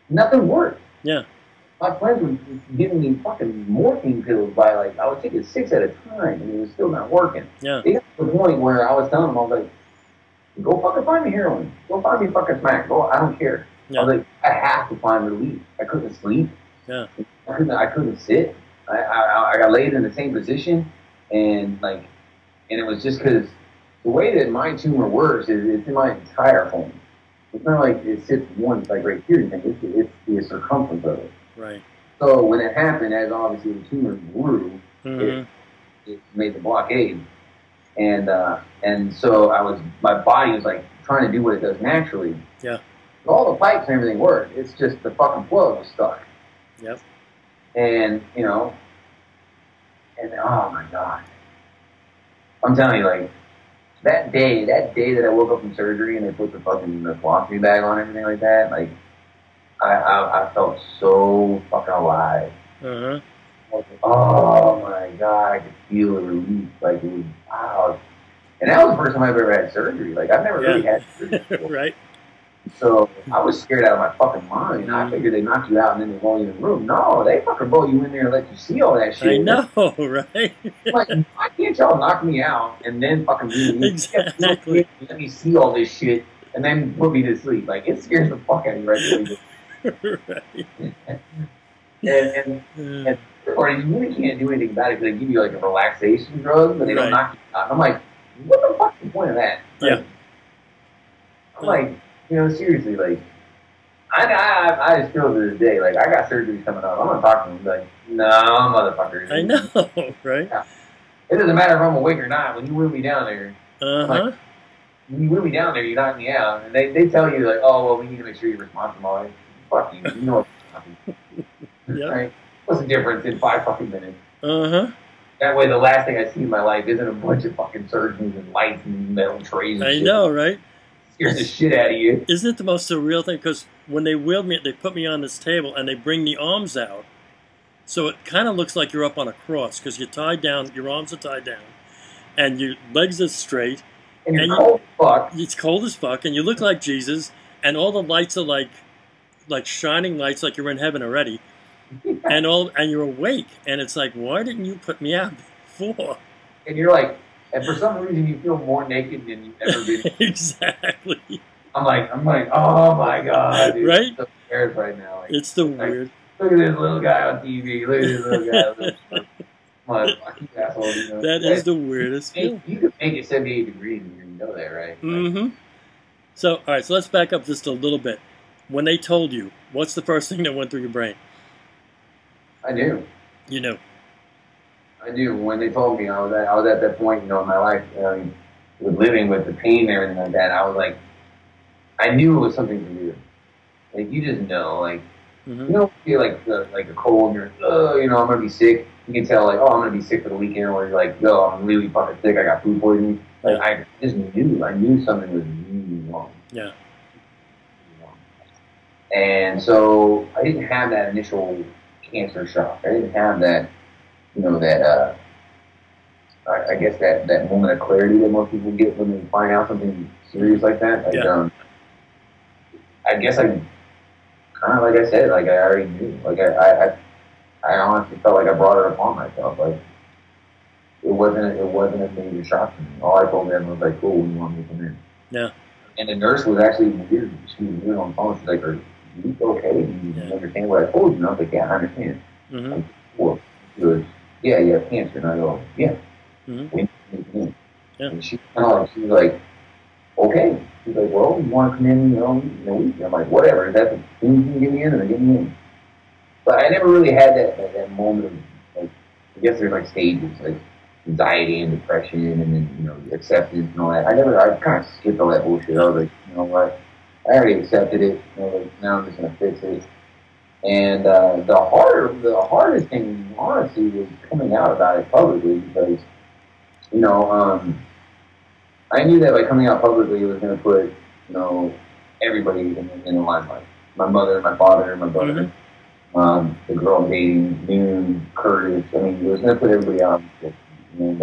nothing worked. Yeah. My friends were giving me fucking morphine pills by like, I was taking 6 at a time and it was still not working. Yeah. It got to the point where I was telling them, I was like, go fucking find me heroin. Go find me fucking smack. Go, I don't care. Yeah. I was like, I have to find relief. I couldn't sleep. Yeah. I couldn't sit. I got laid in the same position and like, and it was just because the way that my tumor works is it's in my entire home. It's not like it sits once, like right here. It's the circumference of it. Right. So when it happened, as obviously the tumor grew, it made the blockade, and so my body was like trying to do what it does naturally. Yeah. All the pipes and everything worked. It's just the fucking plug was stuck. Yep. And you know, and oh my God, I'm telling you, like that day that I woke up from surgery and they put the colostomy bag on and everything like that, like. I felt so fucking alive. Uh-huh. Oh my God, I could feel the relief. Like it was, wow. And that was the first time I've ever had surgery. Like I've never really had surgery before. Right. So I was scared out of my fucking mind. I figured they knock you out and then they roll you in the room. No, they fucking roll you in there and let you see all that shit. I know, right? Like, why can't y'all knock me out and then fucking leave me? Exactly. Let me see all this shit and then put me to sleep. Like it scares the fuck out of you right away. Right. and or you really can't do anything about it because they give you like a relaxation drug, but they don't knock you out. I'm like, what the fuck's the point of that? Like, Yeah. I'm like, you know, seriously, like, I just feel to this day, like, I got surgeries coming up. I'm gonna talk to them, like, no, motherfuckers. I know, right? Yeah. It doesn't matter if I'm awake or not. When you wheel me down there, Uh-huh. like, when you wheel me down there, you knock me out, and they tell you like, oh well, we need to make sure you're responsible. Like, fuck you, you know what's Yep. right? What's the difference in 5 fucking minutes? Uh-huh. That way, the last thing I see in my life isn't a bunch of fucking surgeons and lights and metal trays and I shit. know, right? Scares the shit out of you. Isn't it the most surreal thing? Because when they wheeled me, they put me on this table and they bring the arms out. So it kind of looks like you're up on a cross because you're tied down, your arms are tied down, and your legs are straight. And you're cold as fuck. It's cold as fuck, and you look like Jesus, and all the lights are like shining lights, like you're in heaven already. And you're awake, and it's like, why didn't you put me out before? And you're like, and for some reason you feel more naked than you've ever been. Exactly. I'm like, oh my God, dude. Right? I'm so scared right now. Like, It's the weird. Look at this little guy on TV. Look at this little guy. Motherfucking asshole. You know? That is the weirdest feeling. You can make it 78 degrees and you know that, right? Mm-hmm. So, all right, so let's back up just a little bit. When they told you, what's the first thing that went through your brain? I knew. You knew. I knew when they told me I was at that point, you know, in my life, with living with the pain and everything like that. I was like, I knew it was something to do. Like you just know, like you don't feel like a cold. And you're, you know, I'm gonna be sick. You can tell, like, oh, I'm gonna be sick for the weekend, or you're like, yo, I'm really fucking sick. I got food poisoning. Like I just knew. I knew something was really wrong. Yeah. And so I didn't have that initial cancer shock. I didn't have that, you know, that I guess that moment of clarity that most people get when they find out something serious like that. Like, I guess I kind of, like I said, like I already knew. Like I honestly felt like I brought it upon myself. Like it wasn't a major shock to me. All I told them was like, "Cool, when you want me to come in?" Yeah. And the nurse was actually weird. She was weird on the phone. She's like, you okay? You understand what I told you? And I was like, yeah, I understand. Mm-hmm. Like, well, she goes, yeah, you have cancer. And I go, yeah. Mm-hmm. When you come in. Yeah. And she was like, okay. She's like, well, you want to come in, in a week? And I'm like, whatever. That's as soon as you can get me in, then get me in. But I never really had that moment of, like, I guess there's like stages, like anxiety and depression and then, acceptance and all that. I kind of skipped all that bullshit. I was like, you know what? I already accepted it. Like, now I'm just going to fix it. And the hardest thing, honestly, was coming out about it publicly because, I knew that by coming out publicly, it was going to put, everybody in the limelight. My mother, my father, my brother, the girl I'm dating, Noon, Curtis. I mean, it was going to put everybody on. And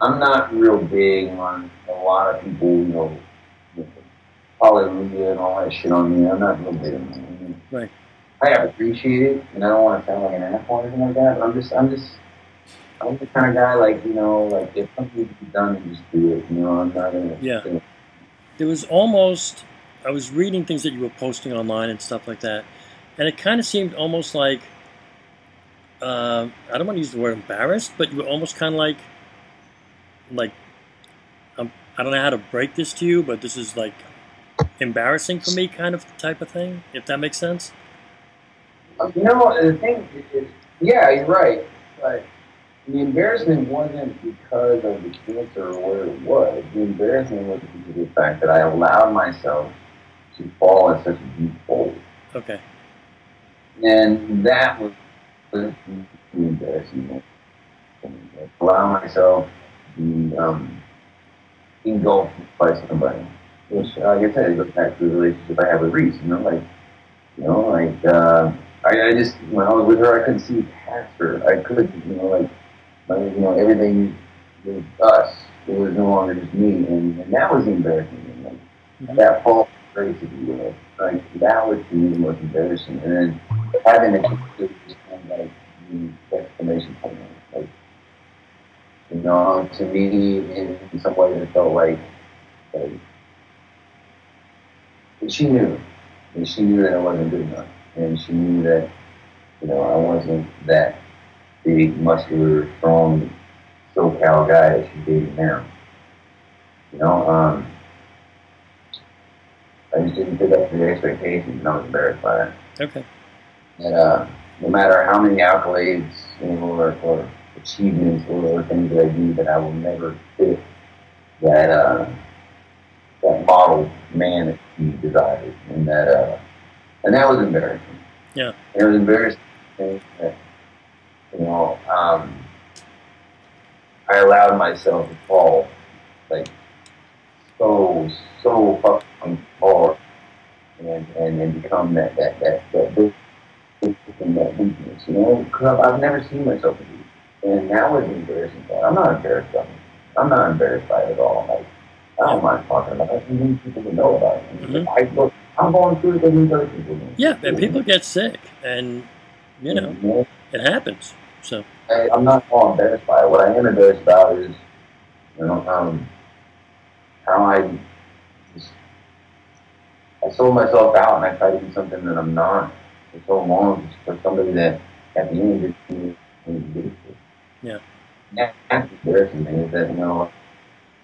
I'm not real big on a lot of people, hallelujah and all that shit on me. I'm not real big on that. Right. I appreciate it, and I don't want to sound like an asshole or anything like that. But I'm the kind of guy like if something needs to be done, then just do it. I'm not gonna. Yeah. There was almost, I was reading things that you were posting online and stuff like that, and it kind of seemed almost like, I don't want to use the word embarrassed, but you were almost kind of like I don't know how to break this to you, but this is like embarrassing for me kind of type of thing, if that makes sense. The thing is, yeah, you're right, but the embarrassment wasn't because of the cancer or where it was. The embarrassment was because of the fact that I allowed myself to fall in such a deep hole. Okay. And that was the embarrassing. Allow myself to be engulfed by somebody. Which, like I said, it goes back to the relationship I have with Reese. I just, when I was with her, I couldn't see past her. I couldn't, everything was us. It was no longer just me, and that was embarrassing. That false grace, if you will. That was to me the most embarrassing. And then having to just kind of the exclamation point. To me, in some ways, it felt like she knew. And she knew that I wasn't good enough. And she knew that, I wasn't that big, muscular, strong SoCal guy that she's dating now. I just didn't live up to the expectations, and I was embarrassed by that. Okay. And no matter how many accolades, or achievements or things that I do, that I will never fit that model man that she desired, and that was embarrassing. Yeah. And it was embarrassing that I allowed myself to fall so fucking hard, and become that weakness. Because I've never seen myself as weak, and that was embarrassing. I'm not embarrassed by it. I'm not embarrassed by it at all. I don't mind talking about it. I need people to know about it. I'm going through it because these other people do. Yeah, and people get sick, and it happens. So I'm not all embarrassed by it. What I am embarrassed about is, how I sold myself out, and I tried to be something that I'm not for so long, just for somebody that at the end didn't do it. Yeah. That's embarrassing, man. Is that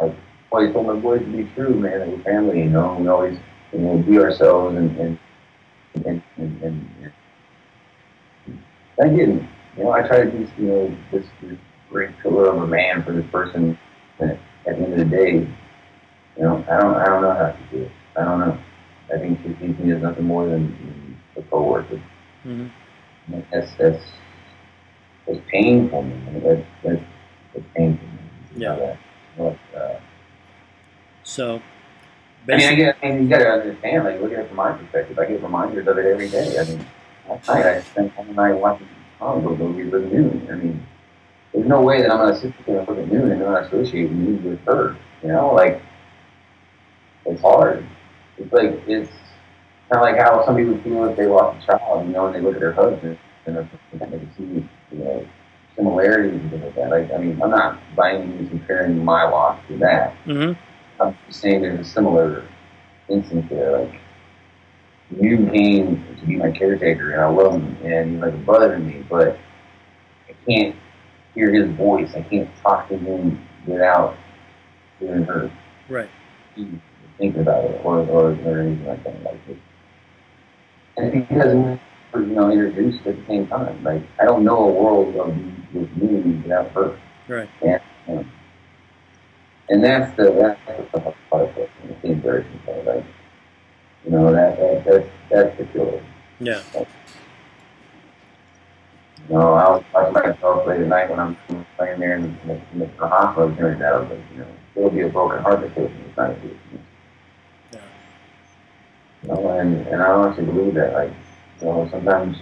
I always told my boys to be true, man. That we're family, We always, be ourselves, and I didn't. I tried to be, this great pillar of a man for this person. That at the end of the day, I don't know how to do it. I don't know. I think she sees me as nothing more than a coworker. Mm-hmm. That's painful, man. That's painful. Yeah. So, you gotta understand. Look at it from my perspective. I get reminders of it every day. Last night I spent all night watching comic movies with Noon. There's no way that I'm gonna sit there and look at Noon and not associate me with her. It's hard. It's kind of like how some people feel if they lost a child, and they look at their husband and they can see, similarities and things like that. I'm not by any means comparing my loss to that. Mm-hmm. I'm just saying there's a similar instance there. June came to be my caretaker, and I love him, and he's like a brother to me, but I can't hear his voice. I can't talk to him without hearing her. Right. Thinking about it, or anything like that. Like it. And because we were, introduced at the same time. Like, I don't know a world of with me without her. Right. And that's the hard part of it. The embarrassing part. Like, that's the killer. Yeah. Like, I was watching myself late at night when I'm laying there in the hospital during that. I was like, there'll be a broken heart that takes me trying to do it. And I honestly believe that, like, sometimes,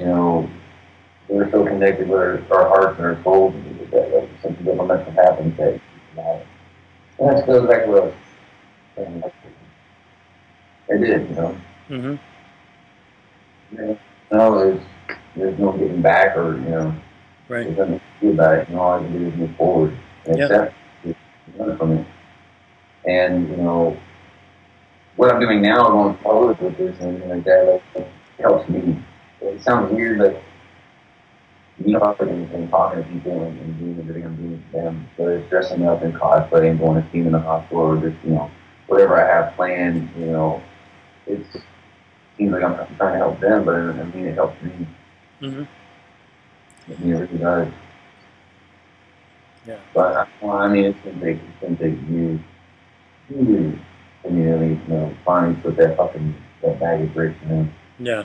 we're so connected with our hearts and our souls that, like, something detrimental happens that, and that goes back to us. And it did, Mm-hmm. There's no getting back or, right. There's nothing to do about it. All I can do is move forward and accept it, learn from it. And, what I'm doing now, going forward with this and everything like that, like, it helps me. It sounds weird, like, and talking to people and doing everything I'm doing to them, whether it's dressing up and cosplaying, going to see them in the hospital, or just, whatever I have planned, it seems like I'm trying to help them, but I mean, it helps me. Mm-hmm. It really does. Yeah. But, it's going to take years. Finally put that bag of bricks in. Yeah.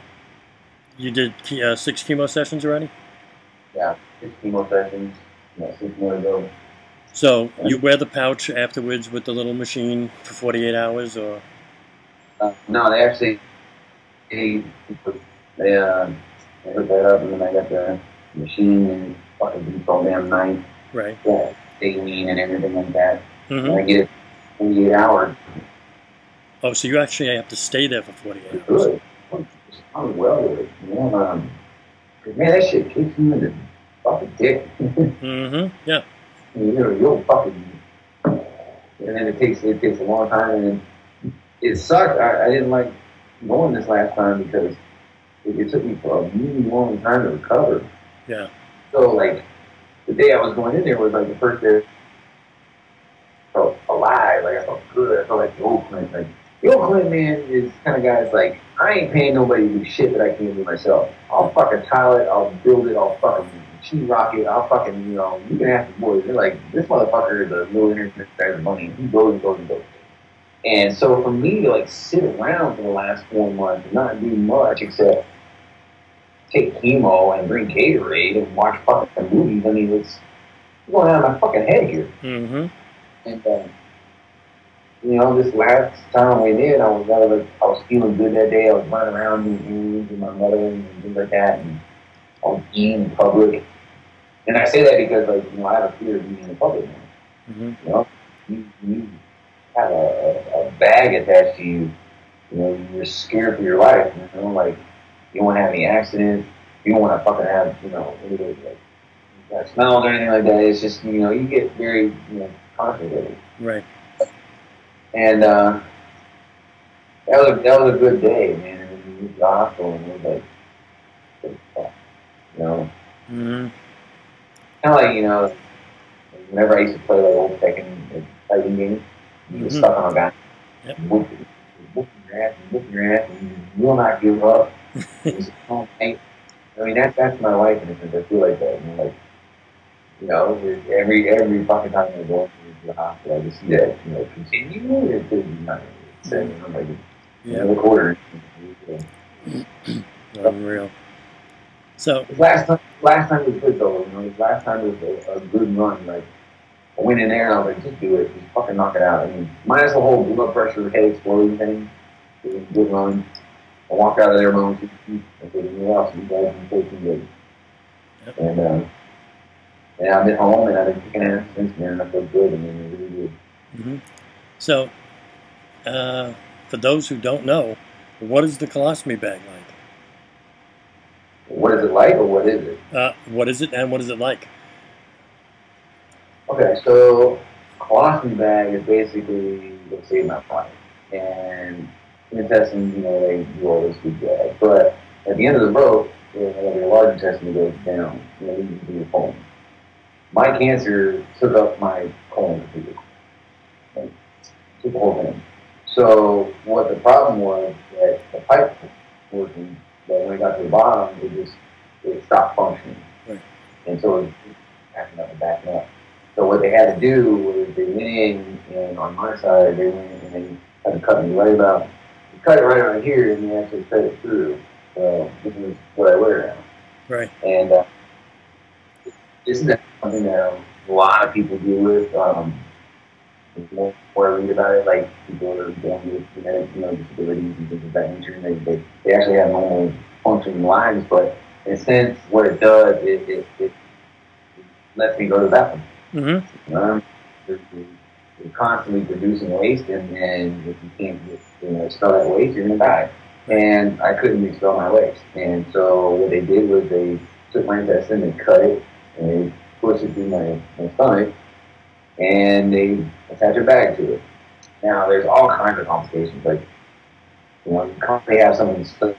You did 6 chemo sessions already? Yeah, 6 chemo sessions. 6 more to go. So you wear the pouch afterwards with the little machine for 48 hours, or? No, they actually they hooked that up, and then I got the machine and fucking beats all damn night. Right. Yeah, saline and everything like that. Mm-hmm. And I get it 48 hours. Oh, so you actually have to stay there for 48 hours. Good. I'm well with it. Man, that shit kicks you in the fucking dick. Mm-hmm. Yeah. You'll fucking. And then it takes a long time, and it sucked. I didn't like going this last time because it took me for a really long time to recover. Yeah. So, like, the day I was going in there was like the first day I felt alive. Like, I felt good. I felt like the old Clint. Like, the old Clint, man, is kind of guy that's like, I ain't paying nobody to do shit that I can't do myself. I'll fucking tile it. I'll build it. I'll fucking sheetrock it. I'll fucking, you can ask the boys. They're like, this motherfucker is a little internet guy's money. He goes and goes and goes. And so for me to, like, sit around for the last 4 months and not do much except take chemo and drink Gatorade and watch fucking movies, I mean, it's going out of my fucking head here. Mm-hmm. And, this last time I went in, I was feeling good that day. I was running around doing my mother and things like that, and I was eating in public. And I say that because, like, I have a fear of eating in public now. Mm-hmm. You have a bag attached to you. You're scared for your life. Like, you don't want to have any accidents. You don't want to fucking have, like smells or anything like that. It's just, you get very, concentrated. Right. And that was a good day, man. And we moved to the hospital, and it was like, Mm-hmm. kind of like, whenever I used to play like old Tekken fighting games, you get stuck on a guy, whoop your ass, and you will not give up. That's my life, and I feel like that. Every fucking time I go to the hospital, I just see that, continue. It could be nothing. The quarter. Unreal. So last time was good though. Last time was a good run. Like, I went in there and I was like, just do it, just fucking knock it out. I mean, minus the whole blood pressure, head explosion thing. It was a good run. I walked out of there my 6 feet. I said, you guys can take some good. Yep. And I've been home and I've been kicking ass since then, and I feel good. I mean, it really good. Mm-hmm. So, for those who don't know, what is the colostomy bag like? What is it like, or what is it? What is it, and what is it like? Okay, so colostomy bag is basically what saved my life. And, intestines, they do all this good jazz. But at the end of the rope, your large intestine goes down, leading to your colon. My cancer took up my colon completely. Like, took the whole thing. So what the problem was that the pipe was working, but when it got to the bottom, it stopped functioning. Right. And so it was backing up and backing up. So what they had to do was they went in, and on my side, they went and they had to cut me right about, they cut it right around here, and they actually cut it through. So this is what I wear now. Right. And isn't that something that a lot of people deal with? The more I read about it, like people are born with genetic, disabilities and things of that nature, and they actually have normal functioning lives, but in a sense, what it does, it lets me go to the bathroom. Mm-hmm. You're constantly producing waste, and if you can't expel that waste, you're going to die. And I couldn't expel my waste. And so what they did was they took my intestine and cut it, and they pushed it through my stomach, and they attach a bag to it. Now, there's all kinds of complications. Like, you constantly have something stuck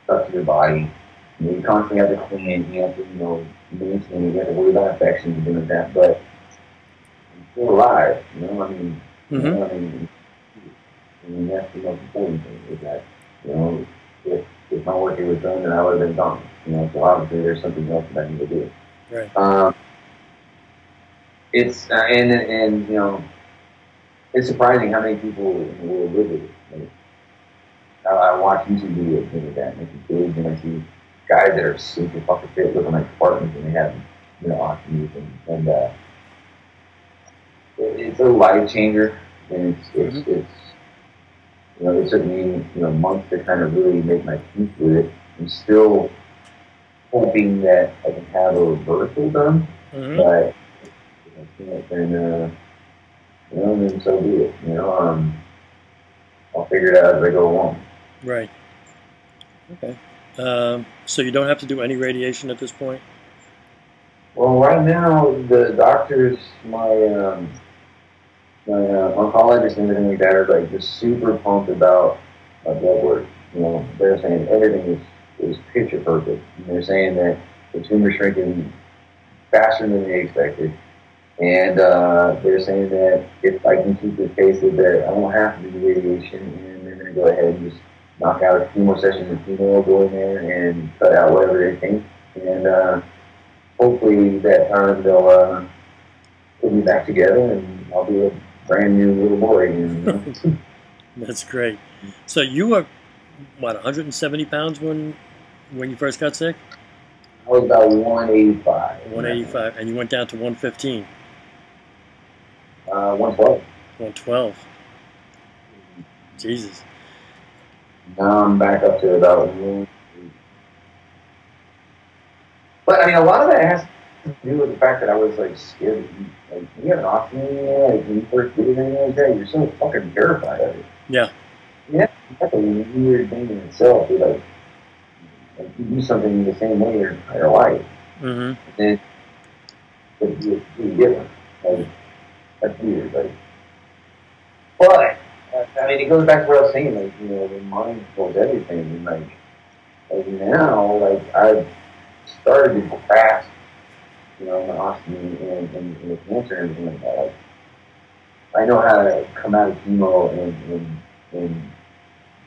to your body. You constantly have to clean it. You have to, maintain. You have to worry about infections and things like that. But I'm still alive. I mean, that's the most important thing. Is that, if my work here was done, then I would have been gone. So obviously there's something else that I need to do. Right. It's it's surprising how many people in the world live with it. Like, I watch YouTube videos and things like that, and I see kids, and I see guys that are super fucking fit, looking like Spartans, and they have ostomies, and it's a life changer, and it's it took me months to kind of really make my peace with it. I'm still hoping that I can have a reversal done, but then so be it. I'll figure it out as I go along. Right. Okay. So you don't have to do any radiation at this point? Well, right now the doctors, my oncologist and everything like that are like just super pumped about my blood work. They're saying everything is picture perfect. And they're saying that the tumor's shrinking faster than they expected. And they're saying that if I can keep this pace, that I won't have to do radiation, and they're going to go ahead and just knock out a few more sessions of chemo, go in there and cut out whatever they think. And hopefully that time they'll put me back together, and I'll be a brand new little boy again. That's great. So you were, what, 170 pounds when you first got sick? I was about 185. 185, and you went down to 115. 112. 112. Jesus. Now I'm back up to about 1. But I mean, a lot of that has to do with the fact that I was like scared to eat. Like, you have an ostomy, like when you first get it and everything like that, you're so fucking terrified of it. Yeah. Yeah, that's a weird thing in itself. Like you do something the same way your entire life, and then it's really different. Like, that's weird. Like, but I mean, it goes back to what I was saying. Like, the mind controls everything. And like now, like I've started to grasp, my ostomy and the cancer and everything like that. Like, I know how to come out of chemo and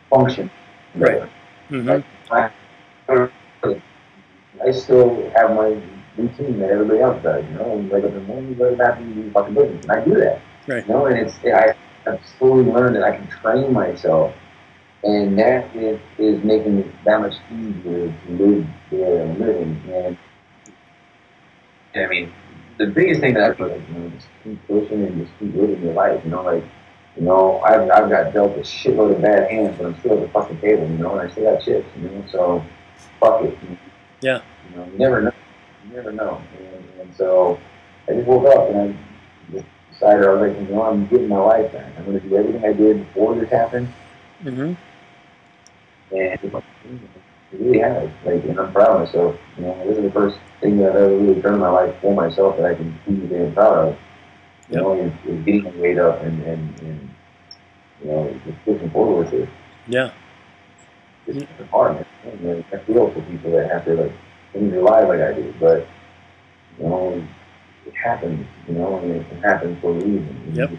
function. Right. Like, I still have my routine that everybody else does, and wake up in the morning, go to the bathroom, do fucking business, and I do that. Right. And I've slowly learned that I can train myself, and that is making it that much easier to live where I'm living. And I mean, the biggest thing that I feel like, just keep pushing and just keep living your life. I've got dealt a shitload of bad hands, but I'm still at the fucking table, and I still got chips, so fuck it. Yeah. You never know. You never know. And so I just woke up and I just decided I was like, I'm getting my life back. I'm going to do everything I did before this happened. And it really has. Like, and I'm proud of myself. This is the first thing that I've ever really done in my life for myself that I can be damn proud of. Is getting my weight up and just pushing forward with it. Yeah. It's hard, man. I feel for people that have to like live their lives like I do, but you know, it happens. You know, and it can happen for a reason. And Yep. you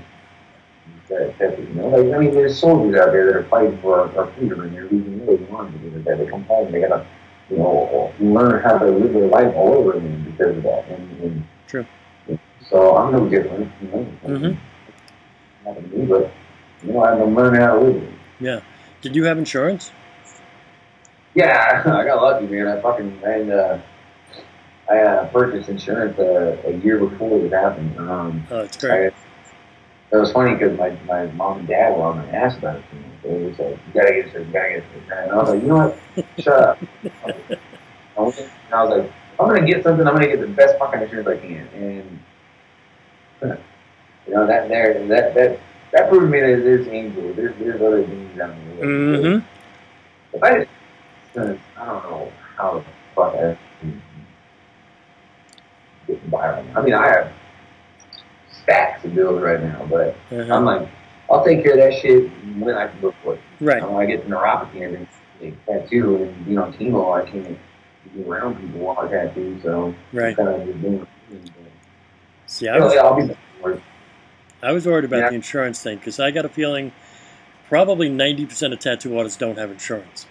gotta accept it. You know, like I mean, there's soldiers out there that are fighting for our freedom, and they're losing millions of because of that. They come home, they gotta, you know, learn how to live their life all over again because of that. And True. so I'm no different. You know, happened to me, but you know, I'm learning how to live it. Yeah. Did you have insurance? Yeah, I got lucky, man. I purchased insurance a year before this happened. Oh, it's great. It was funny because my mom and dad were on my ass about it. They were like, "You gotta get insurance, you gotta get insurance." And I was like, "You know what? Shut up." And I was like, "If I'm gonna get something, I'm gonna get the best fucking insurance I can." And you know that proved to me that there's angels, there's other things down the road. Mm-hmm. If I just, I don't know how the fuck I get by right now. I mean, I have stacks of bills right now, but I'm like, I'll take care of that shit when I can look for it. Right. When I get the neuropathy and everything, tattoo and being on chemo, I can't be around people while I tattoo, so right. I'm kind of just doing it. See, I was worried about the insurance thing because I got a feeling probably 90% of tattoo artists don't have insurance.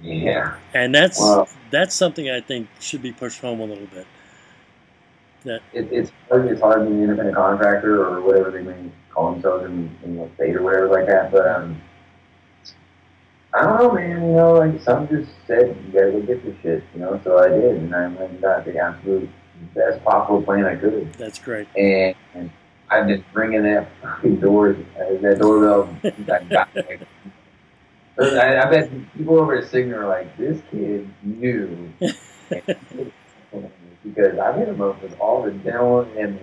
Yeah. And that's something I think should be pushed home a little bit. That it's hard being an independent contractor or whatever they may call themselves in the state or whatever like that. But I don't know, man. You know, like some just said you gotta go get this shit. You know, so I did, and I went and got the absolute best possible plan I could. That's great. And I've been ringing that fucking that doorbell. I bet people over at Cigna are like, this kid knew. Because I hit him up with all the dental and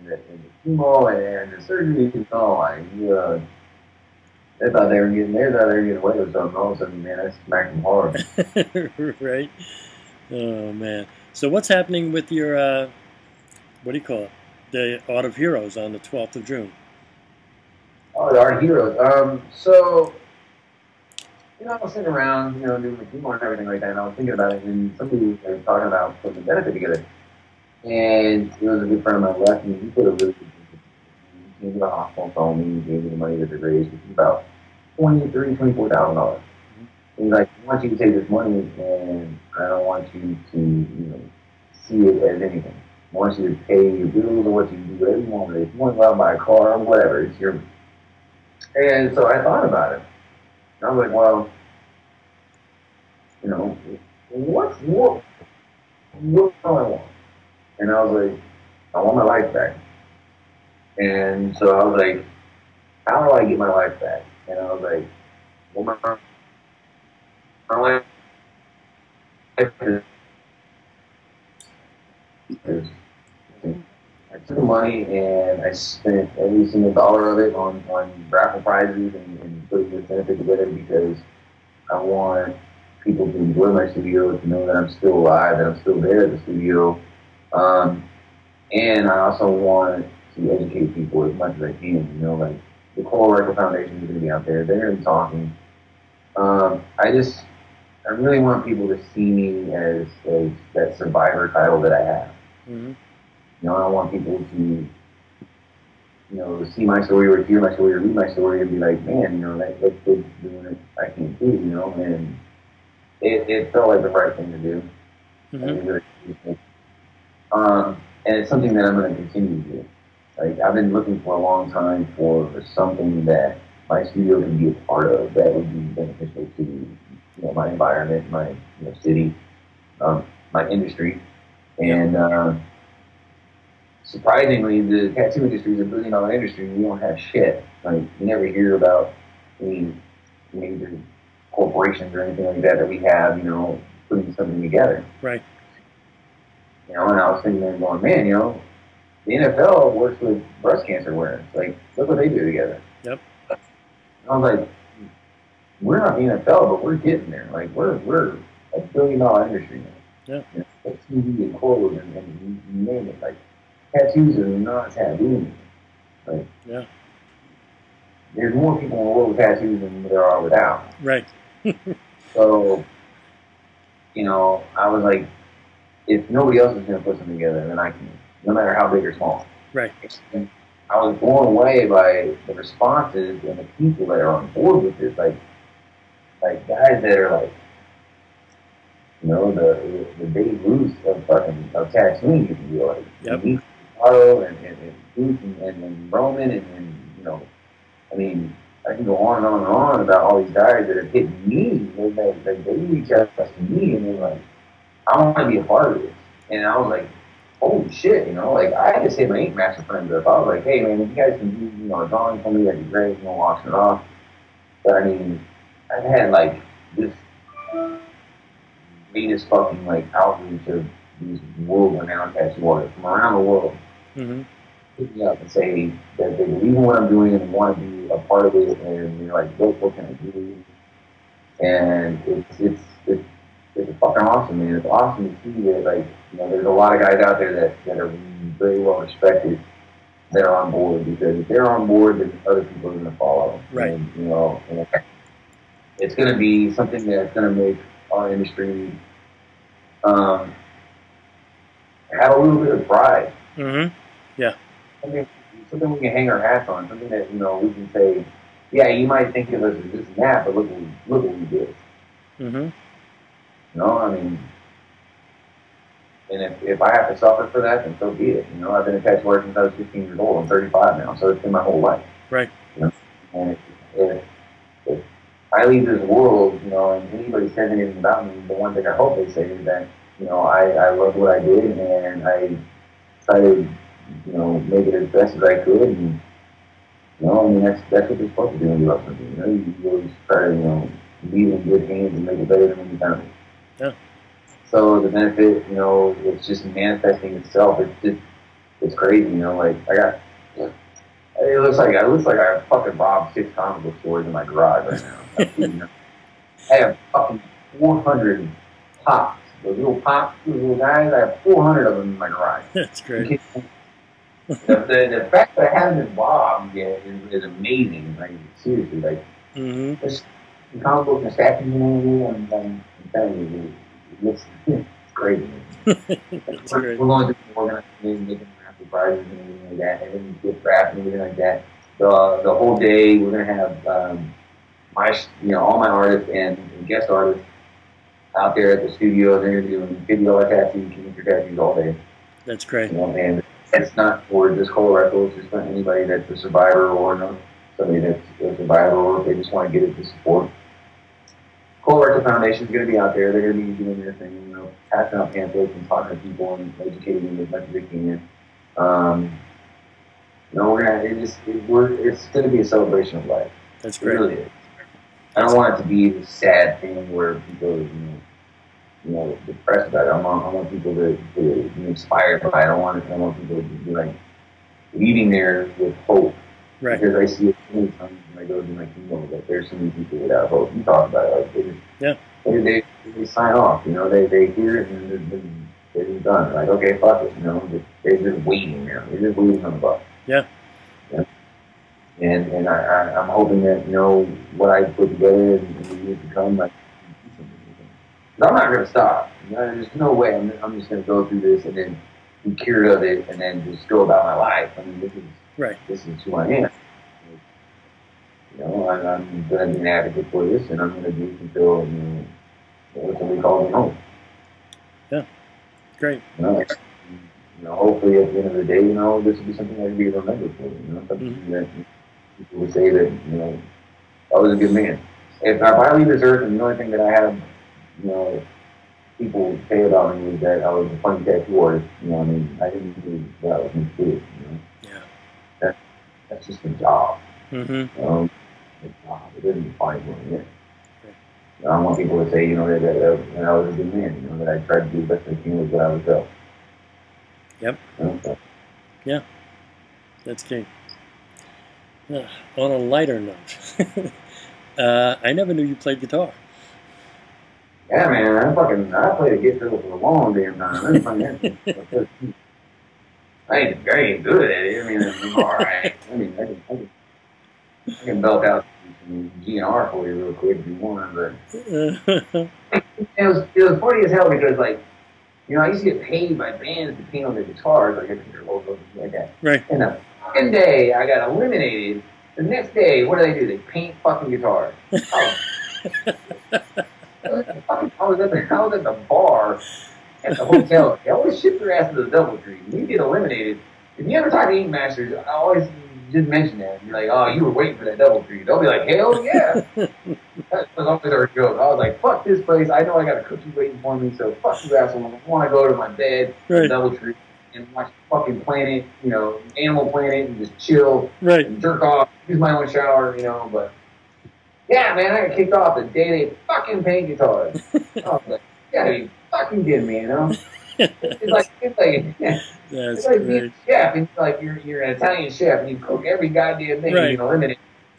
the chemo and the surgery and all. Like, they thought they were getting away with something. All of a sudden, man, I smacked them hard. Right. Oh man. So what's happening with your what do you call it? The Art of Heroes on the 12th of June. Oh, the Art of Heroes. So you know, I was sitting around, you know, doing the chemo and everything like that, and I was thinking about it, and somebody was talking about putting the benefit together. And it was a good friend of mine left me. He put a really good he came to the hospital, told me, he gave me the money that they raised, which is about $24,000. And he's like, I want you to take this money, and I don't want you to, you know, see it as anything. I want you to pay your bills or what you do, whatever you want with it. If you want to go out and buy a car or whatever, it's your. And so I thought about it. I was like, well, you know, what do I want? And I was like, I want my life back. And so I was like, how do I get my life back? And I was like, well, my life is I took the money and I spent every single dollar of it on raffle prizes and putting this benefit together because I want people to enjoy my studio, to know that I'm still alive, that I'm still there at the studio. And I also want to educate people as much as I can. You know, like the Colorectal Foundation is going to be out there. They're going to be talking. I really want people to see me as that survivor title that I have. Mm-hmm. You know, I don't want people to, you know, see my story or hear my story or read my story and be like, man, you know, that kid's doing it. I can't do, you know, and it felt like the right thing to do. Mm-hmm. And it's something that I'm going to continue to do. Like, I've been looking for a long time for something that my studio can be a part of that would be beneficial to, you know, my environment, my city, my industry. And surprisingly, the tattoo industry is a billion-dollar industry. We don't have shit. Like, you never hear about any major corporations or anything like that we have, you know, putting something together. Right. You know, and I was thinking there going, man, you know, the NFL works with breast cancer awareness. Like, look what they do together. Yep. And I was like, we're not the NFL, but we're getting there. Like, we're a billion-dollar industry now. Yeah. You know, like TV and clothes and you name it. Like, tattoos are not taboo. Like, yeah. there's more people in the world with tattoos than there are without. Right. So, you know, I was like, if nobody else is going to put something together, then I can, no matter how big or small. Right. And I was blown away by the responses and the people that are on board with this. Like guys that are like, you know, the Dave Ruth of tattooing, if you will. Like, yep. And Carlo and Bruce and Roman and, you know, I mean, I can go on and on and on about all these guys that have hit me. They reach out to me and they're like, I want to be a part of this. And I was like, holy shit, you know, like I just hit my Ink Master friends up. I was like, hey man, if you guys can do, you know, a drawing for me, that'd be great, you know, washing it off. But I mean, I've had like this meanest fucking like outreach of these world-renowned tattoo artists from around the world. Mm-hmm. Pick me up and say that they believe in what I'm doing and want to be a part of it, and they're like, what can I do? And it's fucking awesome, man. It's awesome to see that, like, you know, there's a lot of guys out there that are very well respected that are on board, because if they're on board, then other people are going to follow. Right. And, you know, and it's going to be something that's going to make our industry have a little bit of pride. Mm-hmm. Yeah. Something we can hang our hats on. Something that, you know, we can say, yeah, you might think of us as this and that, but look what we did. Mm-hmm. You know, I mean, and if I have to suffer for that, then so be it. You know, I've been a tattoo artist since I was 15 years old. I'm 35 now, so it's been my whole life. Right. You know? And if I leave this world, you know, and anybody says anything about me, the one thing I hope they say is that, you know, I love what I did, and I try to, you know, make it as best as I could. And, you know, I mean, that's what you're supposed to do when you love something. You know, you always try to, you know, leave in good hands and make it better than when you found it. Yeah. So the benefit, you know, it's just manifesting itself. It's crazy, you know. Like it looks like I fucking robbed 6 comic book stores in my garage right now. You know? I have fucking 400 pops. Those little pops, those little guys. I have 400 of them in my garage. That's great. The fact that I haven't been robbed yet is amazing. Like, seriously, like, mm-hmm. This comic book and statues and everything. I'm telling you, it's crazy. That's we're going to be organizing, making raffle prizes and everything like that, and then gift wrap and everything like that. The whole day we're gonna have all my artists and guest artists out there at the studio. They're doing $50 tattoos, your tattoos all day. That's great. You know, and it's not for just colorectal. It's just for anybody that's a survivor or somebody that's a survivor, or if they just want to get it to support. Colorectal Foundation is going to be out there. They're going to be doing their thing, you know, passing out pamphlets and talking to people and educating them as much as they can. You know, it's going to be a celebration of life. That's great. It really is. I don't want it to be this sad thing where people, you know, depressed about it. I want people to be inspired by it. I want people to be like leaving there with hope. Right. Because I see it many times when I go to my chemo that there's so many people without hope. You talk about it, like they just they sign off. You know, they hear it and they're just done. They're like, okay, fuck it. You know, they're just waiting now. They're just waiting on the bus. Yeah. Yeah. And I'm hoping that, you know, what I put together in the years to come, like, I'm not going to stop. You know, there's no way I'm just going to go through this and then be cured of it and then just go about my life. I mean, this is who I am. You know, I'm going to be an advocate for this, and I'm going to do it until, you know, somebody calls me home. Yeah, great. You know, hopefully at the end of the day, you know, this will be something I can be remembered for. You know, something that people would say that, you know, I was a good man. If I leave this earth and the only thing that I have, you know, people say about me is that I was a funny tattoo artist, you know, I mean, I didn't do what I was going to do, you know. Yeah. That's just a job. Mm-hmm. You know, it's a job. It doesn't define who I am. You know, I want people to say, you know, that I was a good man, you know, that I tried to do the best I can with what I was else. Yep. You know, so. Yeah. That's key. On a lighter note, I never knew you played guitar. Yeah, man, I played a guitar for a long damn time. I ain't good at it. I mean, I'm all right. I mean, I can I can belt out some GNR for you real quick if you want, but it was funny as hell because like, you know, I used to get paid by bands to paint on their guitars, like their logos and like that. Right. And the fucking day I got eliminated, the next day, what do? They paint fucking guitars. I was at the bar at the hotel. They always ship their ass to the DoubleTree. When you get eliminated, if you ever talk to Ink Masters, I always just mention that. You're like, oh, you were waiting for that DoubleTree. They'll be like, hell yeah. That was always our joke. I was like, fuck this place. I know I got a cookie waiting for me, so fuck you asshole. I want to go to my bed, right. DoubleTree, and watch fucking Planet, you know, Animal Planet, and just chill, right. and jerk off, use my own shower, you know, but yeah, man, I got kicked off the day they fucking paint guitars. I was like, you gotta be fucking kidding me, you know? It's like That's it's like being a chef, and like you're an Italian chef, and you cook every goddamn thing, right. you know, eliminate.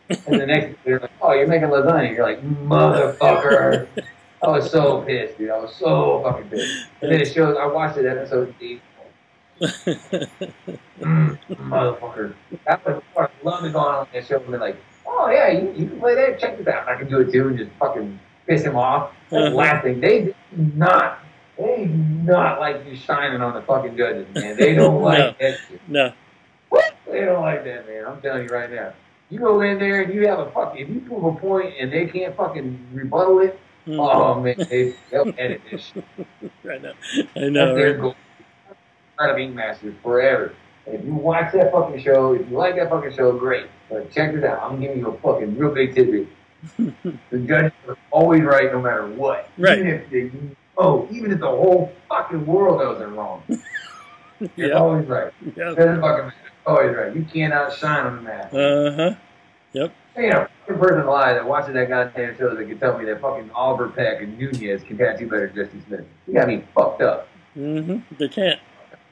And the next day they're like, oh, you're making lasagna. You're like, motherfucker. I was so pissed, dude. I was so fucking pissed. And then it shows. I watched it episode 8. Motherfucker. That was I love to go on that show and be like, oh yeah, you can play that. Check this out. I can do it too, and just fucking piss him off. That's the last thing. They do not like you shining on the fucking judges, man. They don't like that shit. No. What? They don't like that, man. I'm telling you right now. You go in there and you have a fucking, if you prove a point and they can't fucking rebuttal it, oh man, they'll edit this shit. I know. They're going to Ink Masters forever. If you watch that fucking show, if you like that fucking show, great. But check this out. I'm giving you a fucking real big tidbit. The judges are always right no matter what. Right. Even if the whole fucking world knows they're wrong. They're always right. Yep. They're fucking always right. You cannot shine on the map. Uh-huh. Yep. You know, one person alive that watches that goddamn show that can tell me that fucking Oliver Peck and Nunez can tattoo better than Jesse Smith. You got me fucked up. Mm-hmm. They can't.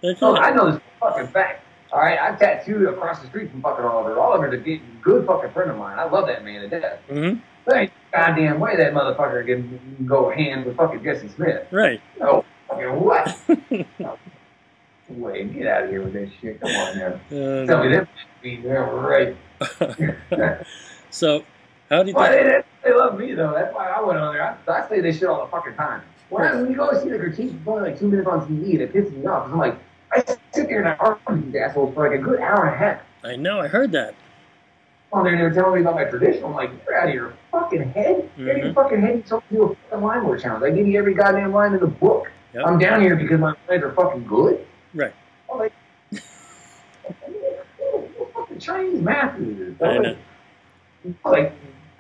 No, I know this fucking fact. All right, I tattooed across the street from fucking Oliver. Oliver's a good fucking friend of mine. I love that man to death. Mm-hmm. There ain't goddamn way that motherfucker can go hand with fucking Jesse Smith. Right. No, fucking what? No. Wait, get out of here with that shit. Come on now. Tell me that. They're right. So, how do you think? They love me, though. That's why I went on there. I say this shit all the fucking time. When you go see the critique, it's only like 2 minutes on TV, and it pisses me off. Because I'm like, I sit there and I argue with these assholes for like a good hour and a half. I know, I heard that. On there, they were telling me about my tradition. I'm like, you're out of your fucking head. You're out of your fucking head. You told me to do a fucking line work challenge. I give you every goddamn line in the book. Yep. I'm down here because my lines are fucking good. Right. I'm like, what fucking Chinese math is this? I know. Like,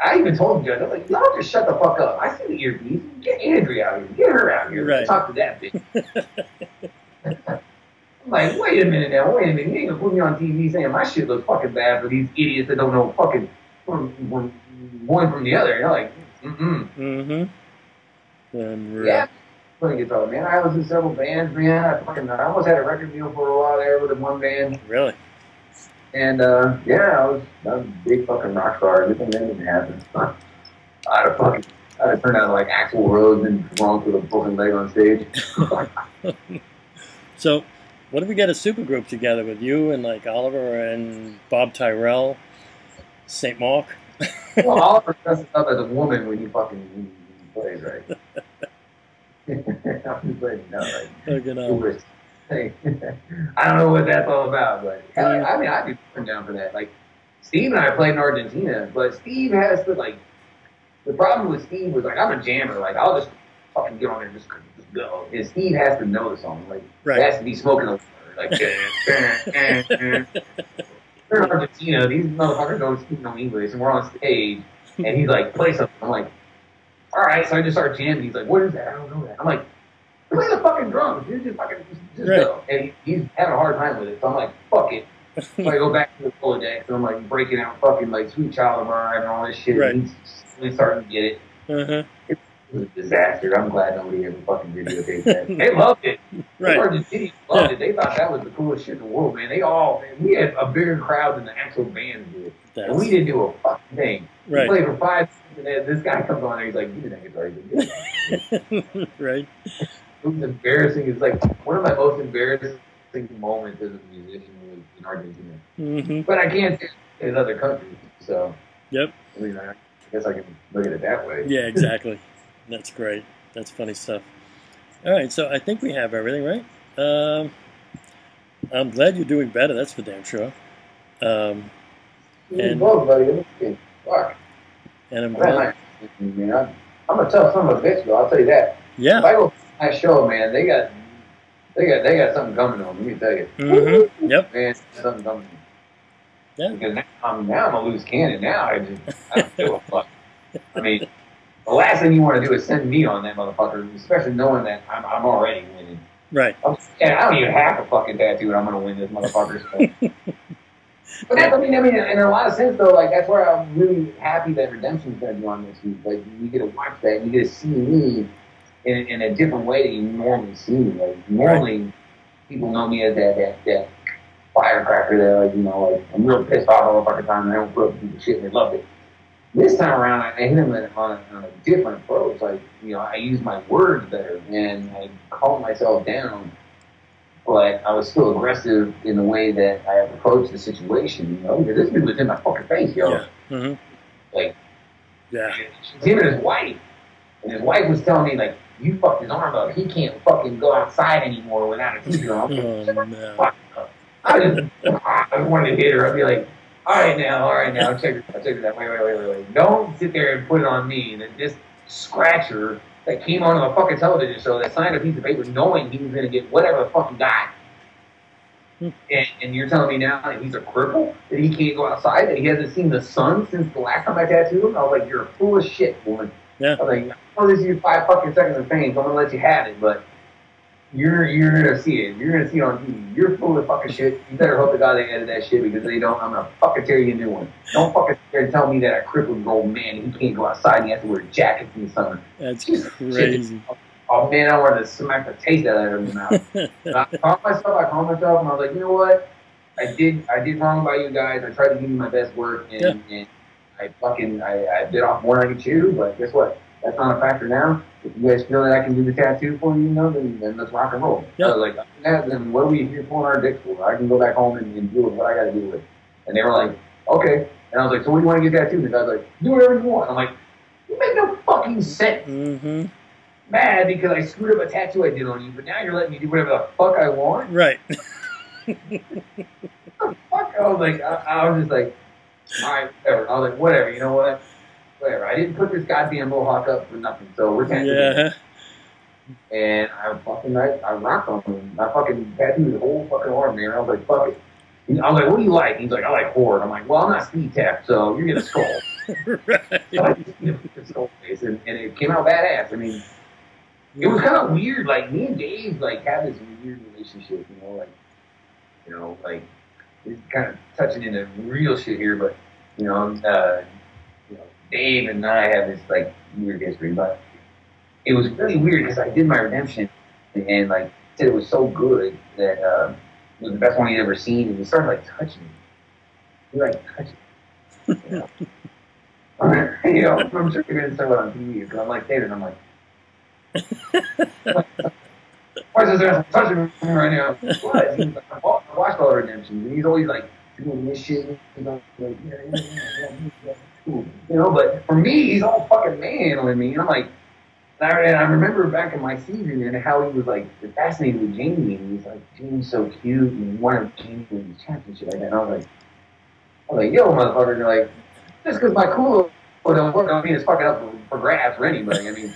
I even told the judge, I was like, y'all just shut the fuck up. I see the earpiece. Get Andrea out here. Get her out here. Right. Talk to that bitch. I'm like, wait a minute now. Wait a minute. You ain't gonna put me on TV saying my shit looks fucking bad for these idiots that don't know fucking from one from the other. And I'm like, yeah. Playing guitar, man. I was in several bands, man. I almost had a record deal for a while there with one band. Really? And yeah, I was a big fucking rock star. Everything that didn't happen. I'd have turned out like Axl Rose and wrong with a broken leg on stage. So, what if we get a super group together with you and like Oliver and Bob Tyrell, St. Mark? Well, Oliver dresses up as a woman when he fucking plays, right? I'm just like, no, like, I don't know what that's all about, but I mean, I'd be down for that. Like, Steve and I played in Argentina, but Steve has to, like, the problem with Steve was, like, I'm a jammer. Like, I'll just fucking get on there and just go. And Steve has to know the song. Like, he has to be smoking the water. Like, we're in Argentina. These motherfuckers don't speak no English, and we're on stage, and he's like, play something. I'm like, all right. So I just start jamming. He's like, what is that? I don't know that. I'm like, play the fucking drums. Dude, just fucking just go. And he's having a hard time with it. So I'm like, fuck it. So I go back to the Rolodex, and I'm like breaking out fucking like Sweet Child of Mine and all this shit. Right. And he's starting to get it. It was a disaster. I'm glad nobody ever fucking videotaped that. They loved it. Right. The Argentinians loved it. They thought that was the coolest shit in the world, man. We had a bigger crowd than the actual band did. And we didn't do a fucking thing. We played for 5 minutes, and then this guy comes on there, he's like, give me that guitar. Right. It was embarrassing. It's like one of my most embarrassing moments as a musician was in Argentina. But I can't say it in other countries. So, Yep. I mean, I guess I can look at it that way. Yeah, exactly. That's great. That's funny stuff. All right, so I think we have everything, right? I'm glad you're doing better. That's for damn sure. And Both, buddy. Fuck. and I'm I've had glad. my, man, I'm a tough son of a bitch, though. I'll tell you that. If Yeah. I go to my show, man, they got something coming on. Let me tell you. Mm-hmm. Yep. Man, something coming. Yeah. Because now I'm a loose cannon. Now I don't give a fuck. I mean, the last thing you want to do is send me on that motherfucker, especially knowing that I'm already winning. Right. I don't even have a fucking tattoo, and I'm gonna win this motherfucker. So. But that's, I mean, in a lot of sense though, like that's where I'm really happy that Redemption's gonna be on this week. Like you get to watch that, and you get to see me in a different way that you normally see me. Like normally, people know me as that firecracker that, like, you know, like I'm real pissed off all the fucking time, and I don't put up with shit, and they loved it. This time around, I hit him on a different approach. Like, you know, I use my words better, and I calm myself down. But I was still aggressive in the way that I approached the situation, you know, because this dude was in my fucking face, yo. Yeah. Mm-hmm. Like, yeah. It's him and his wife. And his wife was telling me, like, you fucked his arm up. He can't fucking go outside anymore without a t-shirt on. Oh, no. I wanted to hit her. I'd be like, all right now, check it out. Wait. Don't sit there and put it on me. That this scratcher that came onto a fucking television show that signed a piece of paper knowing he was going to get whatever the fuck he got. And you're telling me now that he's a cripple? That he can't go outside? That he hasn't seen the sun since the last time I tattooed him? I was like, you're a fool of shit, woman. Yeah. I was like, I know this is you 5 fucking seconds of fame, so I'm going to let you have it, but you're going to see it. You're going to see it on TV. You're full of fucking shit. You better hope to God they edit that shit, because if they don't, I'm going to fucking tear you a new one. Don't fucking sit there and tell me that a crippled old man, he can't go outside and he has to wear jackets in the summer. That's crazy. Oh man, I wanted to smack the taste out of his mouth. I calmed myself, and I was like, you know what? I did wrong by you guys. I tried to give you my best work, and I bit off more than I could chew, but guess what? That's not a factor now. If you guys feel that I can do the tattoo for you, then let's rock and roll. Yeah. I was like, then what are we here pulling our dicks for? I can go back home and deal with what I got to deal with. And they were like, okay. And I was like, so what do you want to get tattooed? And the guy's like, do whatever you want. I'm like, you make no fucking sense. Mm-hmm. Mad because I screwed up a tattoo I did on you, but now you're letting me do whatever the fuck I want? Right. Fuck. I was like, I was just like, all right, whatever. I was like, whatever, you know what? Whatever. I didn't put this goddamn mohawk up for nothing, so we're tattooing. Yeah. And I rocked on him. I fucking tattooed his whole fucking arm, man. I was like, fuck it. I was like, what do you like? He's like, I like horror. I'm like, well, I'm not Steve Taft, so you're gonna skull. Right. So I just did a skull face, and it came out badass. I mean, it was kind of weird. Like me and Dave, like had this weird relationship, you know, like it's kind of touching into real shit here, but Dave and I have this like weird history. But it was really weird because I did my redemption, and like said it was so good that it was the best one he'd ever seen, and he started like touching me. He like touching me. I'm sure you're gonna say it on TV because I'm like David, and I'm like. Why is this asshole touching me right now? What? He's like, I watched all the redemptions, and he's always like doing this shit. Like, but for me, he's all fucking manhandling me. And I'm like, and I remember back in my season and how he was like fascinated with Jamie, and he's like, Jamie's so cute, and he wanted Jamie to win the championship like that. And I was like, yo, motherfucker, you're like, just because my cool don't work, I don't mean it's fucking up for grabs for anybody. I mean,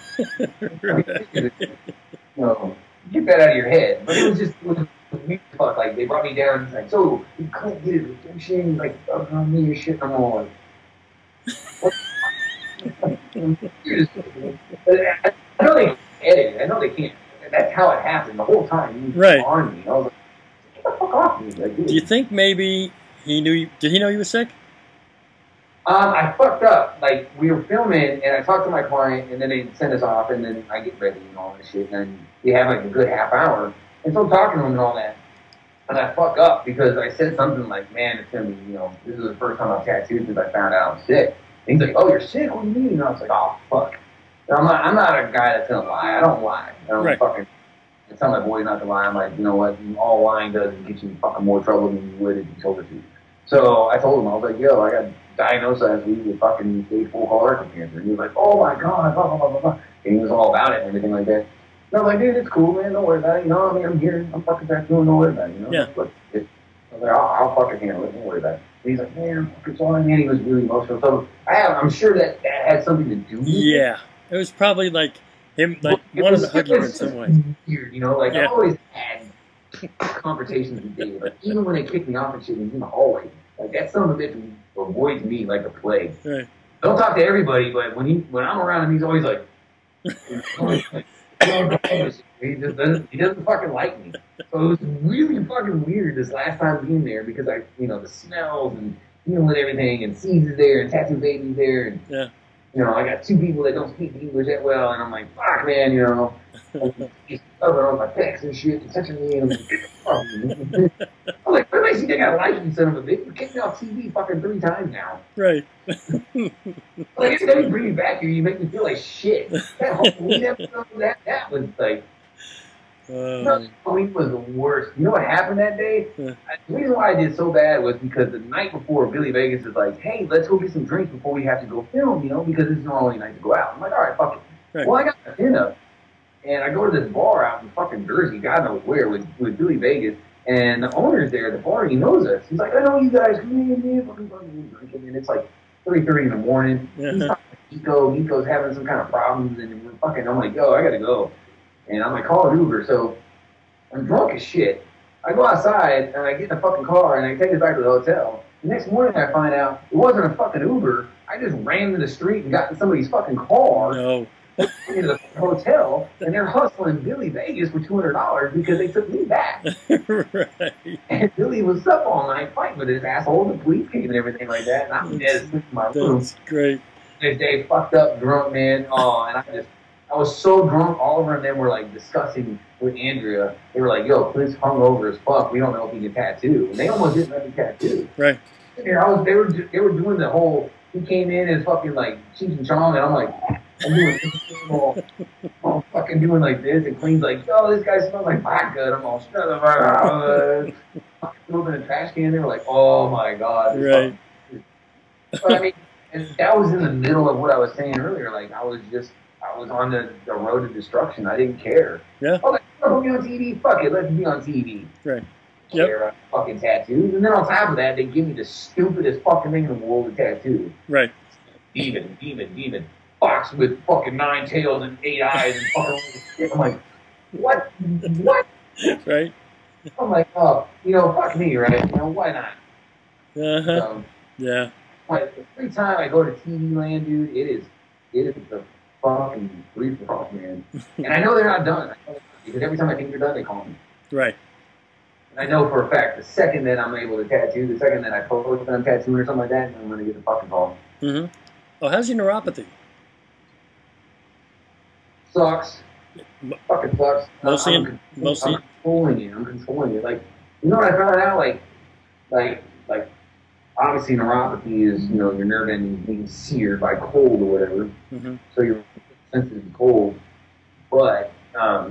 get that out of your head. But it was just weird fuck. Like they brought me down and it's like, so you couldn't get it redemption, like on me and shit. I'm all like, what? I know they can edit it. I know they can't. That's how it happened the whole time. He was on me. I was like, get the fuck off me. Like, do you think maybe he knew you? Did he know you were sick? I fucked up. Like, we were filming, and I talked to my client, and then they send us off, and then I get ready and all this shit, and we have like a good half hour. And so I'm talking to him and all that, and I fuck up because I said something like, man, it's gonna be, this is the first time I've tattooed since I found out I'm sick. And he's like, oh, you're sick? What do you mean? And I was like, oh, fuck. And I'm not a guy that's gonna lie. I don't lie. I don't fucking I tell my boys not to lie. I'm like, you know what? All lying does is get you in fucking more trouble than you would if you told the truth. So I told him, I was like, yo, I got diagnosed last week with fucking stage 4 colorectal cancer. And he was like, oh my god, blah, blah, blah, blah, blah. And he was all about it and everything like that. And I was like, dude, it's cool, man. Don't worry about it. You know, I mean, I'm here. I'm fucking tattooing. Don't worry about it. You know? Yeah. But I was like, I'll fucking handle it. Don't worry about it. And he's like, man, I'm fucking sorry, man. He was really emotional. So I'm sure that had something to do with it. Yeah. It was probably like him, like wanting to hug you in some way. Weird, you know? Like, Yeah. I always had conversations with Dave. Like, even when they kicked me off and shit, in the hallway. Like, that son of a bitch avoids me like a plague. Right. Don't talk to everybody, but when I'm around him, he's always like, he doesn't fucking like me. So it was really fucking weird this last time being there because the smells and dealing with everything and C's there and Tattoo Baby's there and Yeah. I got 2 people that don't speak English that well and I'm like, fuck man, he's covering all my texts and shit and touching me and I'm like, what makes you think I like you, son of a bitch? You kicked me off TV fucking 3 times now. Right. Like every time you bring me back here, you make me feel like shit. That Halloween episode, that was like, Halloween was the worst. You know what happened that day? Yeah. The reason why I did so bad was because the night before, Billy Vegas is like, hey, let's go get some drinks before we have to go film, because this is our only night to go out. I'm like, all right, fuck it. Right. Well, I got my pin up, and I go to this bar out in fucking Jersey, God knows where, with Billy Vegas, and the owner's there, the bar, he knows us. He's like, I know you guys, come in, man, fucking drinking, and it's like 3:30 in the morning. He's talking to Nico. Nico's having some kind of problems, and we're fucking, I'm like, yo, I gotta go. And I'm like, call an Uber. So I'm drunk as shit. I go outside, and I get in the fucking car, and I take it back to the hotel. The next morning, I find out it wasn't a fucking Uber. I just ran to the street and got in somebody's fucking car. No. Into the hotel, and they're hustling Billy Vegas for $200 because they took me back. Right. And Billy was up all night fighting with his asshole, and the police came and everything like that. And I'm dead asleep in my room. That's great. Next day, fucked up, drunk, man. Oh, and I was so drunk. Oliver and them were like discussing with Andrea. They were like, "Yo, Clint's hungover as fuck. We don't know if he can tattoo." And they almost didn't let me tattoo. Right. And they were doing the whole. He came in as fucking like Cheech and Chong, and I'm like, I'm doing all fucking doing like this, and Clean's like, "Yo, this guy smells like vodka." And I'm all shut up. Moving a trash can. They were like, "Oh my god." Right. But I mean, and that was in the middle of what I was saying earlier. Like I was on the road to destruction. I didn't care. Yeah. Oh, like, put me on TV. Fuck it, let's be on TV. Right. Yep. Fucking tattoos, and then on top of that, they give me the stupidest fucking thing in the world to tattoo. Right. Demon. Fox with fucking 9 tails and 8 eyes and fucking shit. I'm like, what? Right. I'm like, oh, fuck me, right? Why not? Uh-huh. Yeah. But every time I go to TV land, dude, it is the fucking free for all, man. And I know they're not done. Because every time I think they're done, they call me. Right. And I know for a fact, the second that I'm able to tattoo, the second that I post that I'm tattooing or something like that, I'm going to get the fucking call. Mm-hmm. Oh, how's your neuropathy? Sucks. Fucking sucks. Mostly. I'm controlling it. Like, you know what I found out? Like, obviously neuropathy is, your nerve endings being seared by cold or whatever. Mm-hmm. So you're sensitive to cold. But,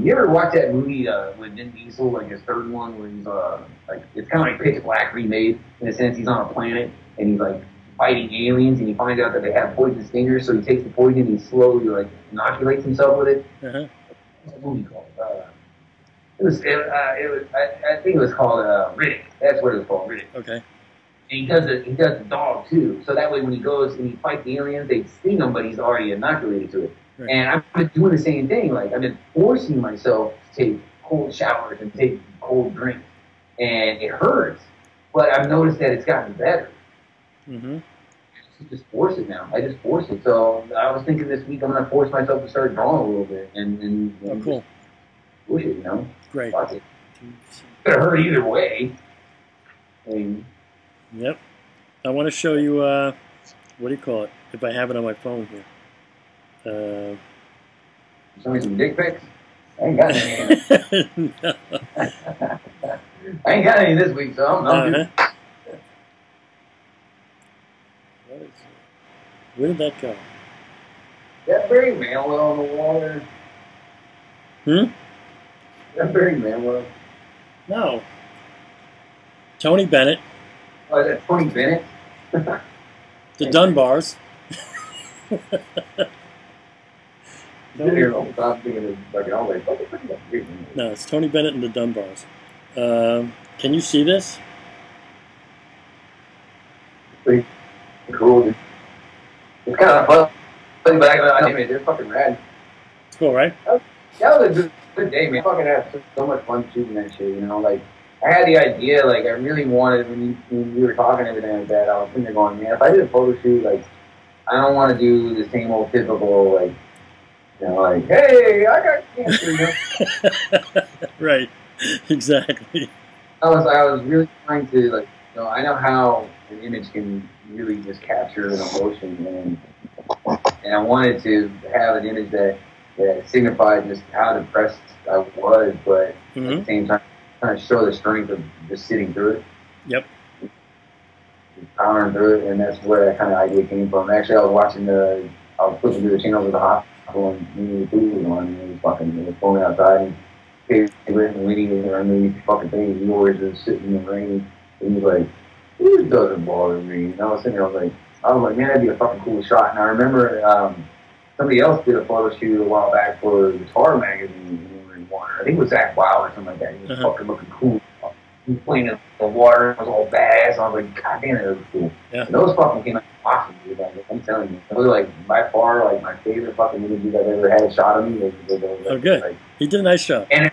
you ever watch that movie with Vin Diesel, like his third one, where he's it's kind of like Pitch Black remade in a sense. He's on a planet and he's like fighting aliens, and he finds out that they have poisonous fingers, so he takes the poison and he slowly like inoculates himself with it. Uh-huh. What's that movie called? I think it was called Riddick. That's what it was called, Riddick. Okay. And he does the dog too, so that way when he goes and he fights the aliens, they sting him, but he's already inoculated to it. Right. And I've been doing the same thing. Like, I've been forcing myself to take cold showers and take cold drinks. And it hurts. But I've noticed that it's gotten better. Mm-hmm. I just force it now. I just force it. So I was thinking this week I'm going to force myself to start drawing a little bit. And Oh, cool. Push it, Great. Fuck it. It's going to hurt either way. I mean, Yep. I want to show you, what do you call it? If I have it on my phone here. show me some dick pics. I ain't got any. No. I ain't got any this week, so I'm good. What is it? Where did that go? That buried Manuel on the water. That buried Manuel. No. Tony Bennett. Oh, is that Tony Bennett? The Dunbars. No, it's Tony Bennett and the Dunbars. Can you see this? Pretty cool. It's kind of fun. But I mean, they're fucking rad. It's cool, right? That was a good day, man. I fucking had so much fun shooting that shit, you know? Like, I had the idea, like, I really wanted, when we were talking and everything like that, I was sitting there going, man, if I did a photo shoot, like, I don't want to do the same old typical, like, you know, like, hey, I got cancer, you know? Right, exactly. I was really trying to, like, you know, I know how an image can really just capture an emotion, and I wanted to have an image that signified just how depressed I was, but at the same time, kind of show the strength of just sitting through it. Yep. Just powering through it, and that's where that kind of idea came from. Actually, I was flipping through the channels of the hospital, and the food was on, and it was going outside, and favorite and reading these fucking things. He always just sitting in the rain, and he's like, "This doesn't bother me." And I was sitting there, I was like, man, that'd be a fucking cool shot. And I remember somebody else did a photo shoot a while back for Guitar Magazine. I think it was Zach Wild or something like that. He was fucking looking cool. He was playing in the water. It was all badass. I was like, God damn, that was cool. Yeah. And those fucking came out awesome, dude. Like, I'm telling you. Those are, like, by far, like, my favorite fucking images I've ever had shot of me. Oh, good. Like, he did a nice job. And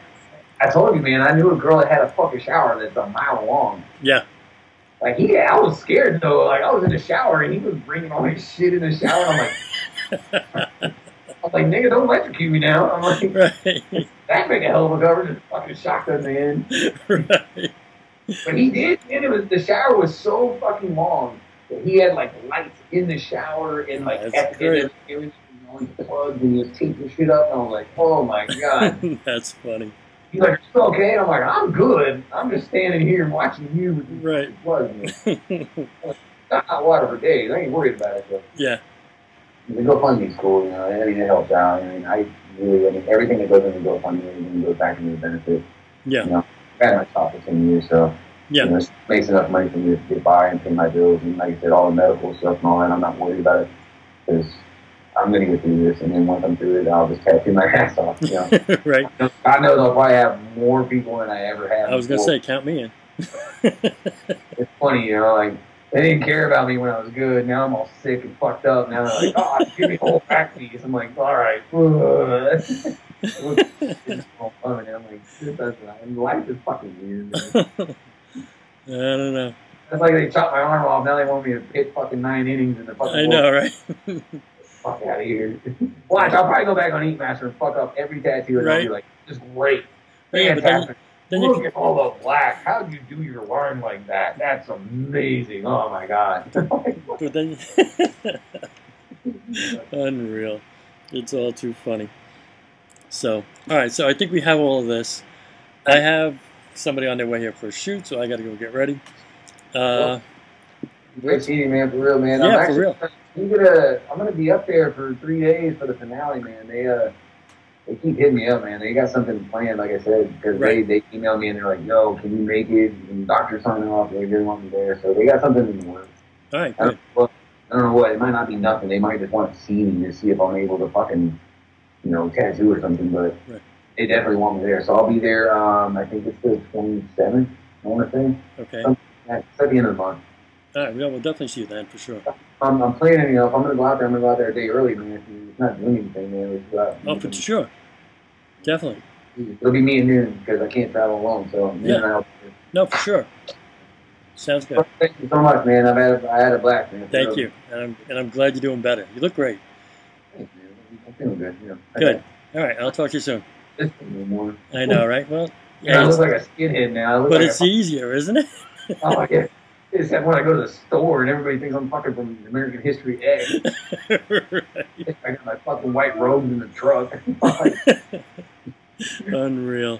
I told you, man, I knew a girl that had a fucking shower that's a mile long. Yeah. Like, I was scared, though. Like, I was in the shower, and he was bringing all his shit in the shower. I'm like, nigga, don't electrocute me now. I'm like, right. That make a hell of a cover. Just fucking shotgun the end. Right. But he did, and the shower was so fucking long that he had, like, lights in the shower and, like, everything going plugged, and he was taping shit up, and I was like, oh, my God. That's funny. He's like, "Are you okay?" And I'm like, "I'm good. I'm just standing here and watching you with these right. plugs." Not hot water for days. I ain't worried about it, though. Yeah. The GoFundMe's cool, you know. I mean, it helps out. I mean, everything that goes into GoFundMe, everything goes back into the benefit. Yeah. You know, I've had my shop for 10 years, so yeah, you know, it makes enough money for me to get by and pay my bills, and like I said, all the medical stuff and all that. I'm not worried about it because I'm gonna get through this, and then once I'm through it, I'll just tattoo my ass off. You know, right. I know they'll probably have more people than I ever had. I was gonna say, count me in. It's funny, you know, like they didn't care about me when I was good. Now I'm all sick and fucked up. Now they're like, "Oh, give me a whole back piece." I'm like, "All right." It's all fun, and I'm like, life is fucking weird. Man. I don't know. That's like they chopped my arm off. Now they want me to pitch fucking 9 innings in the fucking. I know, right? Fuck out of here. Watch, I'll probably go back on Ink Master and fuck up every tattoo, and right. I'll be like, "Just great, yeah, fantastic." Then Look at all the black. How do you do your line like that? That's amazing. Oh my God. But then, unreal. It's all too funny. So, all right. So I think we have all of this. I have somebody on their way here for a shoot, so I got to go get ready. Great seeing you, man. For real, man. Yeah, for real. I'm gonna be up there for 3 days for the finale, man. They keep hitting me up, man. They got something planned, like I said, because right. they emailed me and they're like, "Yo, can you make it?" And doctor signing off. They really want me there, so they got something in the works. All right, good. I don't know what. It might not be nothing. They might just want to see me to see if I'm able to fucking, you know, tattoo or something. But right. They definitely want me there, so I'll be there. I think it's the 27th. I want to say. Okay. It's at the end of the month. All right, we'll definitely see you then for sure. I'm planning, you know, if I'm going to go out there, I'm going to go out there a day early, man. If it's not doing anything, man, let's go out. Oh, for sure. Definitely. It'll be me and him because I can't travel alone, so yeah. No, for sure. Sounds good. Thank you so much, man. I had a blast, man. Thank you, and I'm glad you're doing better. You look great. Thanks, man. I'm feeling good. You know. Good. All right, I'll talk to you soon. More. I know, right? Well, yeah, I look like a skinhead now. But it's easier, isn't it? Oh yeah. Except when I go to the store and everybody thinks I'm fucking from American History X. Right. I got my fucking white robes in the truck. Unreal.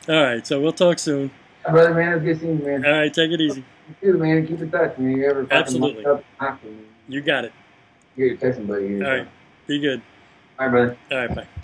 All right, so we'll talk soon. Brother, man, it's good seeing you, man. All right, take it easy. You too, man. Keep in touch, man. You ever absolutely. Up, you got it. You're texting, buddy. All right, be good. All right, brother. All right, bye.